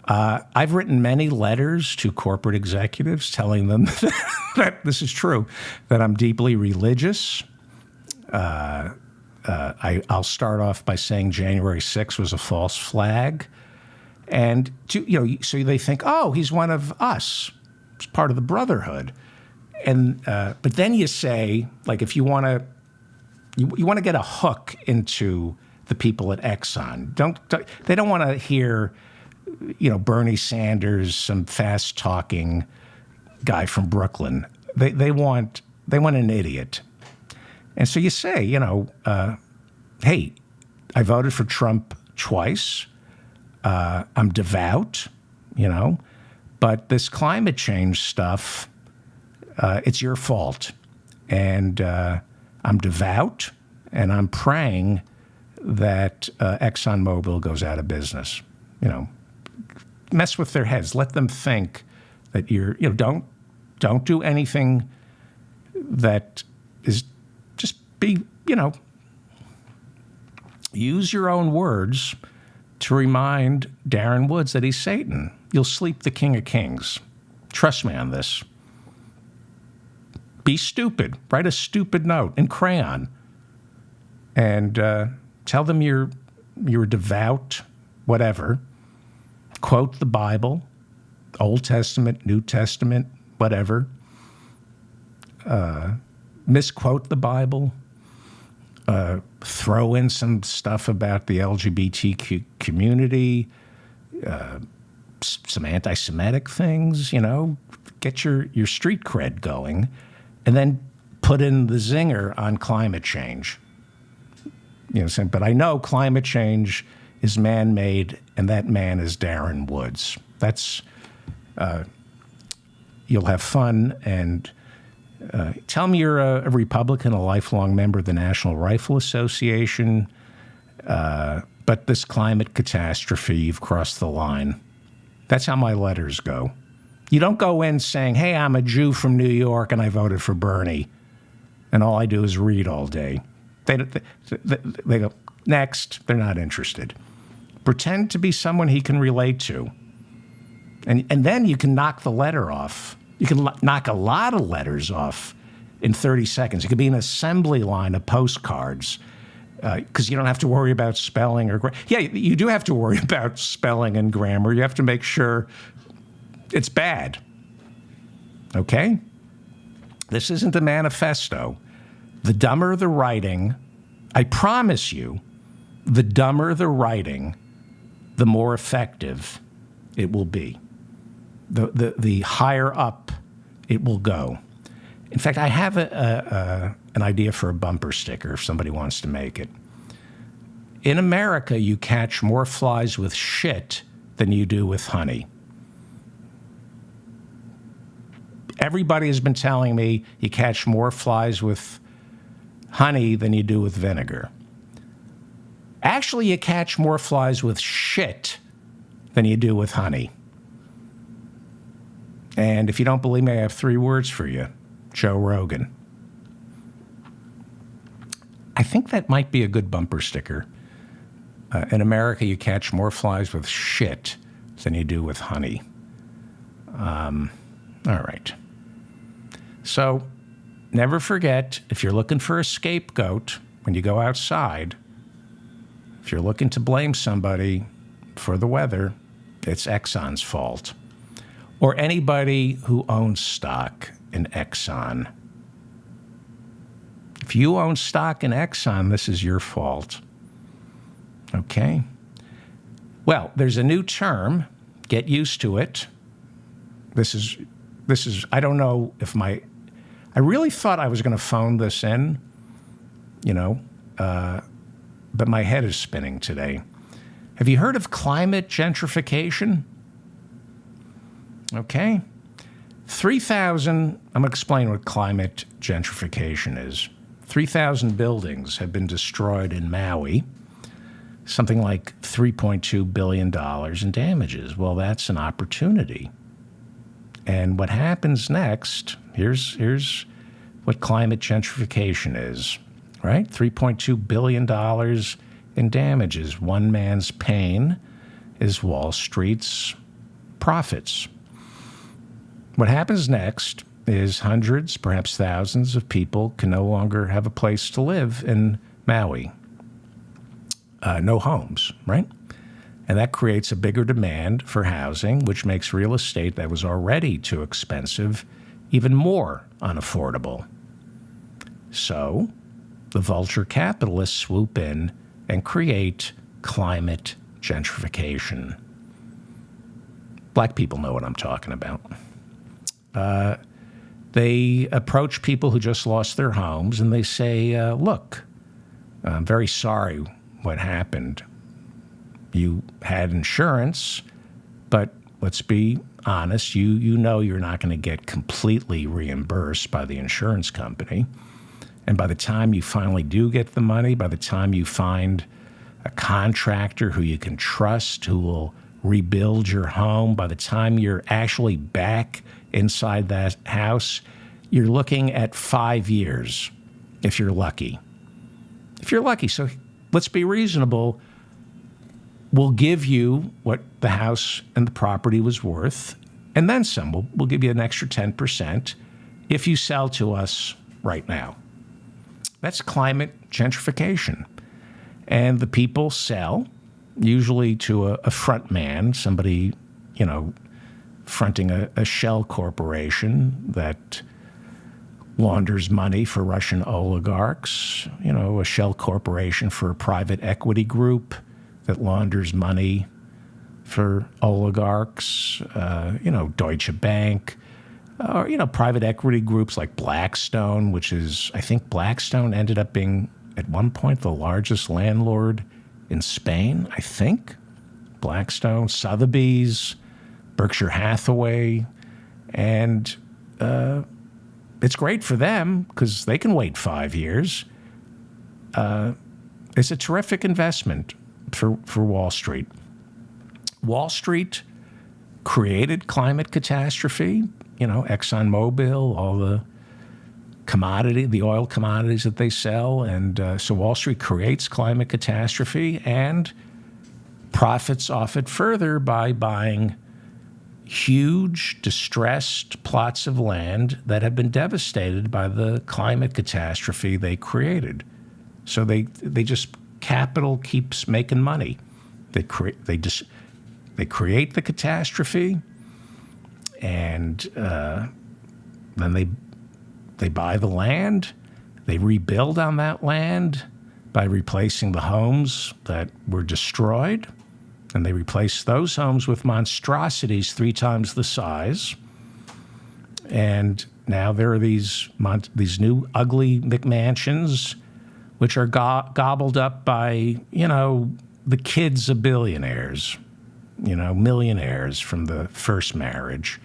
I've written many letters to corporate executives telling them that this is true, that I'm deeply religious. I'll start off by saying January 6th was a false flag. And, so they think, oh, he's one of us. He's part of the brotherhood. And but then you say, like, if you want to get a hook into the people at Exxon. They don't want to hear, Bernie Sanders, some fast-talking guy from Brooklyn. They want an idiot. And so you say, hey, I voted for Trump twice. I'm devout, but this climate change stuff, it's your fault. And I'm devout, and I'm praying that ExxonMobil goes out of business. Mess with their heads. Let them think that don't do anything that is just be, use your own words to remind Darren Woods that he's Satan. You'll sleep the King of Kings. Trust me on this. Be stupid. Write a stupid note in crayon. And tell them you're devout, whatever. Quote the Bible, Old Testament, New Testament, whatever. Misquote the Bible. Throw in some stuff about the LGBTQ community, some anti-Semitic things, get your street cred going, and then put in the zinger on climate change. But I know climate change is man-made, and that man is Darren Woods. That's, you'll have fun, and tell me you're a Republican, a lifelong member of the National Rifle Association, but this climate catastrophe, you've crossed the line. That's how my letters go. You don't go in saying, hey, I'm a Jew from New York and I voted for Bernie, and all I do is read all day. They go, next, they're not interested. Pretend to be someone he can relate to. And then you can knock the letter off. You can knock a lot of letters off in 30 seconds. It could be an assembly line of postcards because you don't have to worry about spelling or grammar. Yeah, you do have to worry about spelling and grammar. You have to make sure it's bad. Okay? This isn't a manifesto. The dumber the writing, I promise you, the dumber the writing, the more effective it will be. The higher up it will go. In fact, I have an idea for a bumper sticker if somebody wants to make it. In America, you catch more flies with shit than you do with honey. Everybody has been telling me you catch more flies with honey than you do with vinegar. Actually, you catch more flies with shit than you do with honey. And if you don't believe me, I have 3 words for you. Joe Rogan. I think that might be a good bumper sticker. In America, you catch more flies with shit than you do with honey. All right. So never forget, if you're looking for a scapegoat when you go outside, if you're looking to blame somebody for the weather, it's Exxon's fault. Or anybody who owns stock in Exxon. If you own stock in Exxon, this is your fault. Okay? Well, there's a new term. Get used to it. This is. I don't know if I really thought I was going to phone this in, but my head is spinning today. Have you heard of climate gentrification? Okay. 3,000, I'm going to explain what climate gentrification is. 3,000 buildings have been destroyed in Maui, something like $3.2 billion in damages. Well, that's an opportunity. And what happens next, here's what climate gentrification is, right? $3.2 billion in damages. One man's pain is Wall Street's profits. What happens next is hundreds, perhaps thousands of people can no longer have a place to live in Maui. No homes, right? And that creates a bigger demand for housing, which makes real estate that was already too expensive even more unaffordable. So the vulture capitalists swoop in and create climate gentrification. Black people know what I'm talking about. They approach people who just lost their homes and they say, look, I'm very sorry what happened. You had insurance, but let's be honest, you know you're not going to get completely reimbursed by the insurance company. And by the time you finally do get the money, by the time you find a contractor who you can trust, who will rebuild your home, by the time you're actually back inside that house, you're looking at 5 years, if you're lucky. If you're lucky. So let's be reasonable. We'll give you what the house and the property was worth, and then some. We'll give you an extra 10% if you sell to us right now. That's climate gentrification. And the people sell, usually to a front man, somebody, fronting a shell corporation that launders money for Russian oligarchs, a shell corporation for a private equity group that launders money for oligarchs, Deutsche Bank, or, private equity groups like Blackstone, which is, I think Blackstone ended up being, at one point, the largest landlord in Spain, I think. Blackstone, Sotheby's, Berkshire Hathaway, and it's great for them because they can wait 5 years. It's a terrific investment for Wall Street. Wall Street created climate catastrophe, ExxonMobil, all the oil commodities that they sell. And so Wall Street creates climate catastrophe and profits off it further by buying huge, distressed plots of land that have been devastated by the climate catastrophe they created. So they just, capital keeps making money. They create the catastrophe, and then they buy the land. They rebuild on that land by replacing the homes that were destroyed, and they replace those homes with monstrosities 3 times the size. And now there are these new ugly McMansions, which are gobbled up by, the kids of billionaires, millionaires from the first marriage.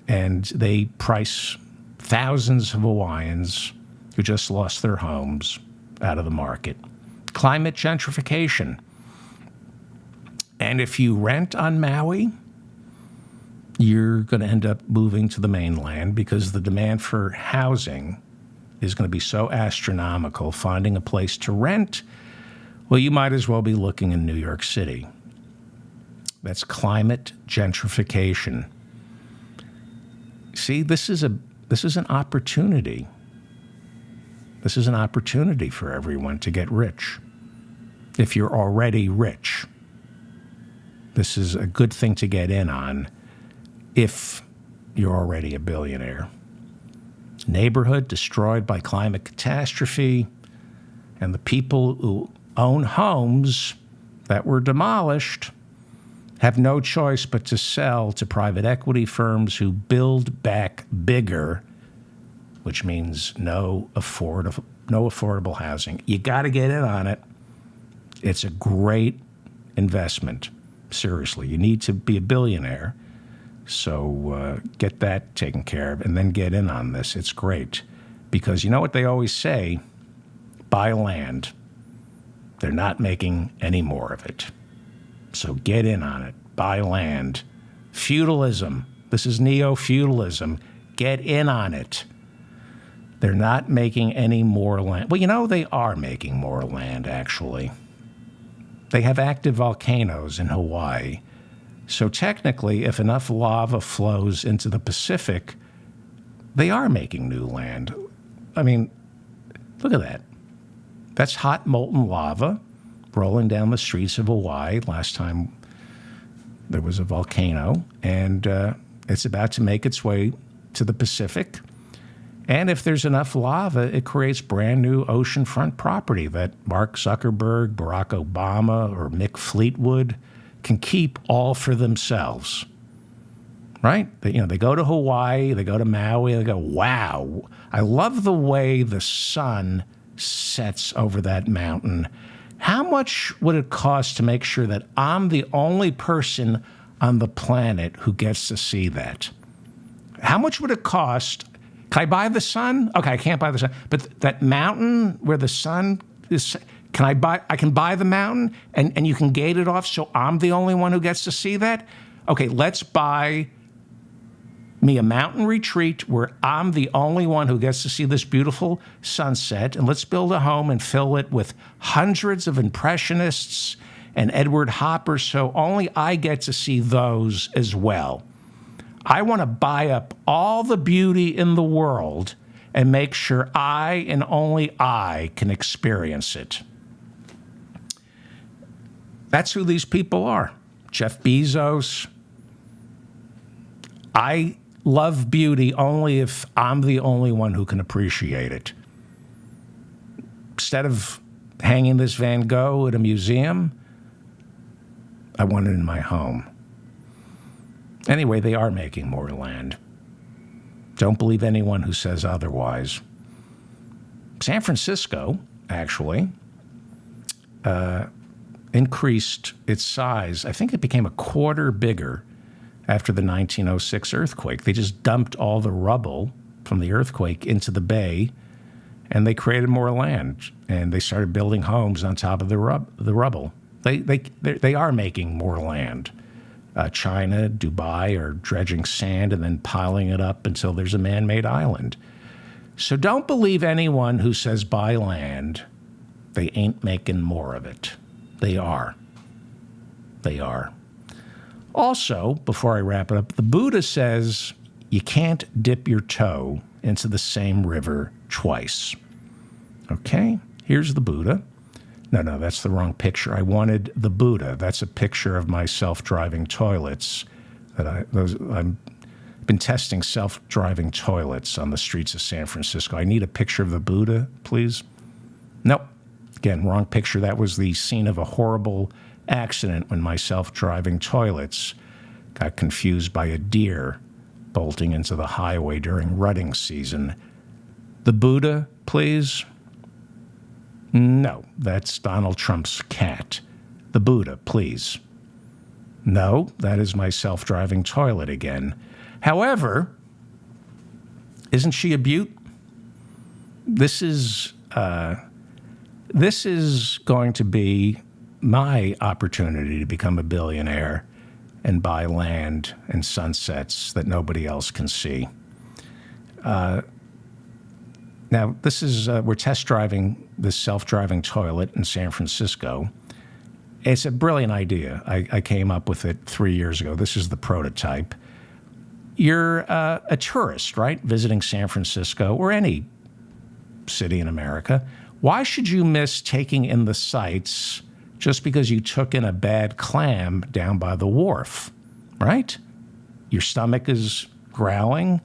And they price thousands of Hawaiians who just lost their homes out of the market. Climate gentrification. And if you rent on Maui, you're going to end up moving to the mainland because the demand for housing is going to be so astronomical. Finding a place to rent, well, you might as well be looking in New York City. That's climate gentrification. See, this is an opportunity. This is an opportunity for everyone to get rich. If you're already rich, this is a good thing to get in on if you're already a billionaire. Neighborhood destroyed by climate catastrophe, and the people who own homes that were demolished have no choice but to sell to private equity firms who build back bigger, which means no affordable housing. You got to get in on it. It's a great investment. Seriously, you need to be a billionaire. So get that taken care of and then get in on this. It's great. Because you know what they always say? Buy land. They're not making any more of it. So get in on it. Buy land. Feudalism. This is neo-feudalism. Get in on it. They're not making any more land. Well, they are making more land, actually. They have active volcanoes in Hawaii. So technically, if enough lava flows into the Pacific, they are making new land. I mean, look at that. That's hot molten lava rolling down the streets of Hawaii. Last time there was a volcano, and it's about to make its way to the Pacific. And if there's enough lava, it creates brand new oceanfront property that Mark Zuckerberg, Barack Obama, or Mick Fleetwood can keep all for themselves. Right? They go to Hawaii, they go to Maui, they go, wow, I love the way the sun sets over that mountain. How much would it cost to make sure that I'm the only person on the planet who gets to see that? How much would it cost? Can I buy the sun? Okay, I can't buy the sun. But that mountain where the sun is, I can buy the mountain and you can gate it off so I'm the only one who gets to see that? Okay, let's buy me a mountain retreat where I'm the only one who gets to see this beautiful sunset, and let's build a home and fill it with hundreds of impressionists and Edward Hopper so only I get to see those as well. I want to buy up all the beauty in the world and make sure I and only I can experience it. That's who these people are. Jeff Bezos. I love beauty only if I'm the only one who can appreciate it. Instead of hanging this Van Gogh at a museum, I want it in my home. Anyway, they are making more land. Don't believe anyone who says otherwise. San Francisco, actually, increased its size. I think it became a quarter bigger after the 1906 earthquake. They just dumped all the rubble from the earthquake into the bay, and they created more land, and they started building homes on top of the rubble. They are making more land. China, Dubai are dredging sand and then piling it up until there's a man-made island. So don't believe anyone who says buy land. They ain't making more of it. They are. They are. Also, before I wrap it up, the Buddha says you can't dip your toe into the same river twice. Okay, here's the Buddha. No, that's the wrong picture. I wanted the Buddha. That's a picture of my self-driving toilets. I've been testing self-driving toilets on the streets of San Francisco. I need a picture of the Buddha, please. Nope. Again, wrong picture. That was the scene of a horrible accident when my self-driving toilets got confused by a deer bolting into the highway during rutting season. The Buddha, please. No, that's Donald Trump's cat. The Buddha, please. No, that is my self-driving toilet again. However, isn't she a beaut? This is going to be my opportunity to become a billionaire and buy land and sunsets that nobody else can see. Now, this is we're test driving this self-driving toilet in San Francisco. It's a brilliant idea. I came up with it 3 years ago. This is the prototype. You're a tourist, right, visiting San Francisco or any city in America. Why should you miss taking in the sights just because you took in a bad clam down by the wharf, right? Your stomach is growling.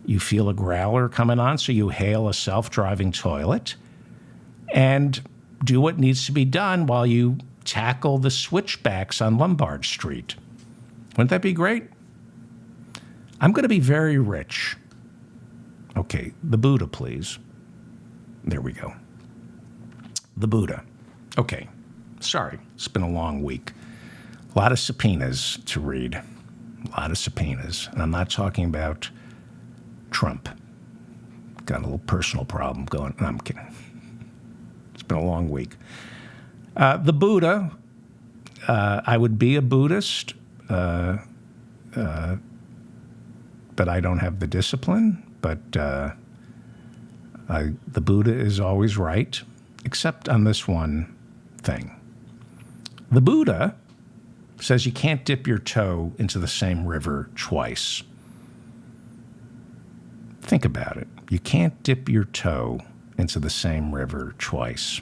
You feel a growler coming on, so you hail a self-driving toilet and do what needs to be done while you tackle the switchbacks on Lombard Street. Wouldn't that be great? I'm going to be very rich. Okay, the Buddha, please. There we go. The Buddha. Okay, sorry, it's been a long week. A lot of subpoenas to read. A lot of subpoenas. And I'm not talking about Trump. Got a little personal problem going. No, I'm kidding. It's been a long week. The Buddha, I would be a Buddhist, but I don't have the discipline. But the Buddha is always right, except on this one thing. The Buddha says you can't dip your toe into the same river twice. Think about it. You can't dip your toe into the same river twice.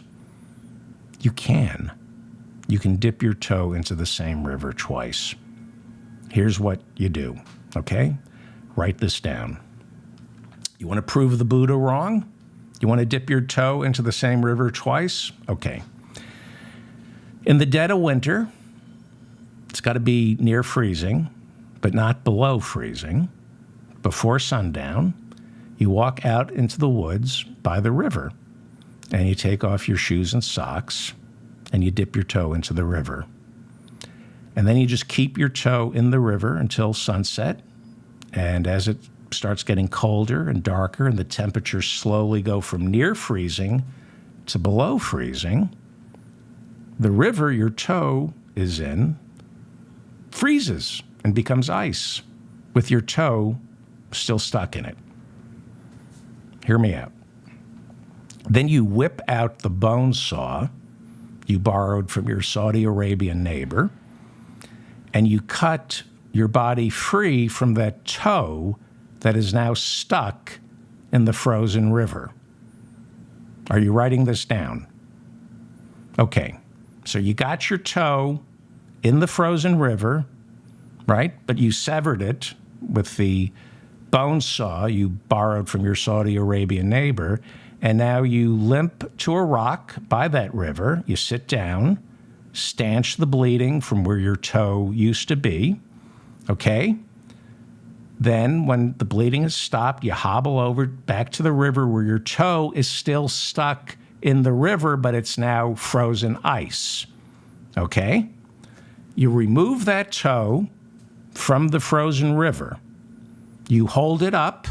You can. You can dip your toe into the same river twice. Here's what you do, okay? Write this down. You want to prove the Buddha wrong? You want to dip your toe into the same river twice? Okay. In the dead of winter, it's got to be near freezing, but not below freezing. Before sundown, you walk out into the woods by the river, and you take off your shoes and socks, and you dip your toe into the river. And then you just keep your toe in the river until sunset, and as it starts getting colder and darker and the temperatures slowly go from near freezing to below freezing, the river your toe is in freezes and becomes ice with your toe still stuck in it. Hear me out. Then you whip out the bone saw you borrowed from your Saudi Arabian neighbor, and you cut your body free from that toe that is now stuck in the frozen river. Are you writing this down? Okay, so you got your toe in the frozen river, right? But you severed it with the bone saw you borrowed from your Saudi Arabian neighbor, and now you limp to a rock by that river. You sit down, stanch the bleeding from where your toe used to be, okay? Then, when the bleeding is stopped, you hobble over back to the river where your toe is still stuck in the river, but it's now frozen ice. Okay? You remove that toe from the frozen river. You hold it up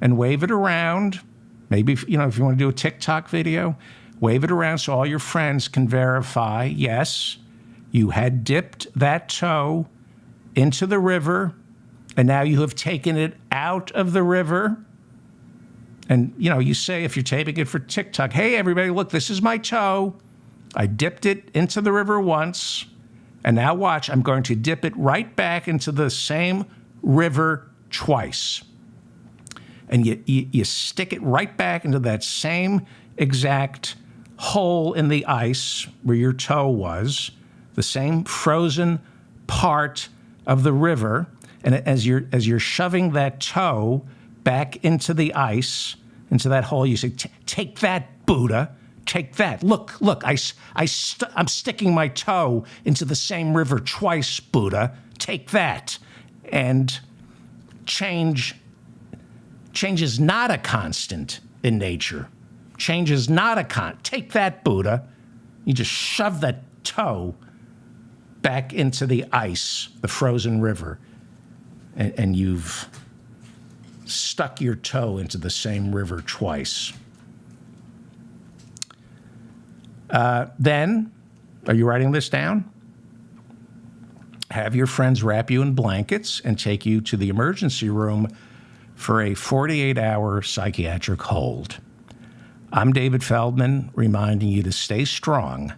and wave it around. Maybe, if you want to do a TikTok video, wave it around so all your friends can verify, yes, you had dipped that toe into the river, and now you have taken it out of the river. And, you say, if you're taping it for TikTok, hey, everybody, look, this is my toe. I dipped it into the river once, and now watch, I'm going to dip it right back into the same river twice. And you stick it right back into that same exact hole in the ice where your toe was, the same frozen part of the river. And as you're shoving that toe back into the ice, into that hole, you say, take that, Buddha. Take that. Look, I'm sticking my toe into the same river twice, Buddha. Take that. And change is not a constant in nature. Change is not a constant. Take that, Buddha. You just shove that toe back into the ice, the frozen river, and you've stuck your toe into the same river twice. Then, are you writing this down? Have your friends wrap you in blankets and take you to the emergency room for a 48-hour psychiatric hold. I'm David Feldman, reminding you to stay strong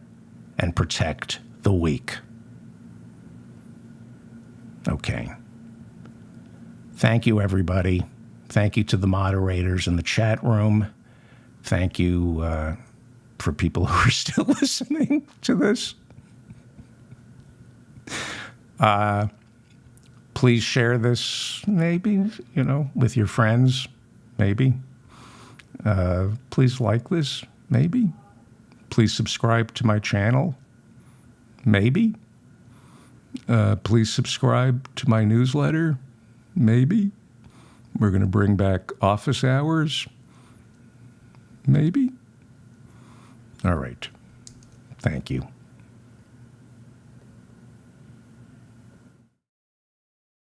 and protect the weak. Okay. Thank you, everybody. Thank you to the moderators in the chat room. Thank you for people who are still listening to this. Please share this, maybe, with your friends, maybe. Please like this, maybe. Please subscribe to my channel, maybe. Please subscribe to my newsletter, maybe. We're going to bring back office hours, maybe. All right. Thank you.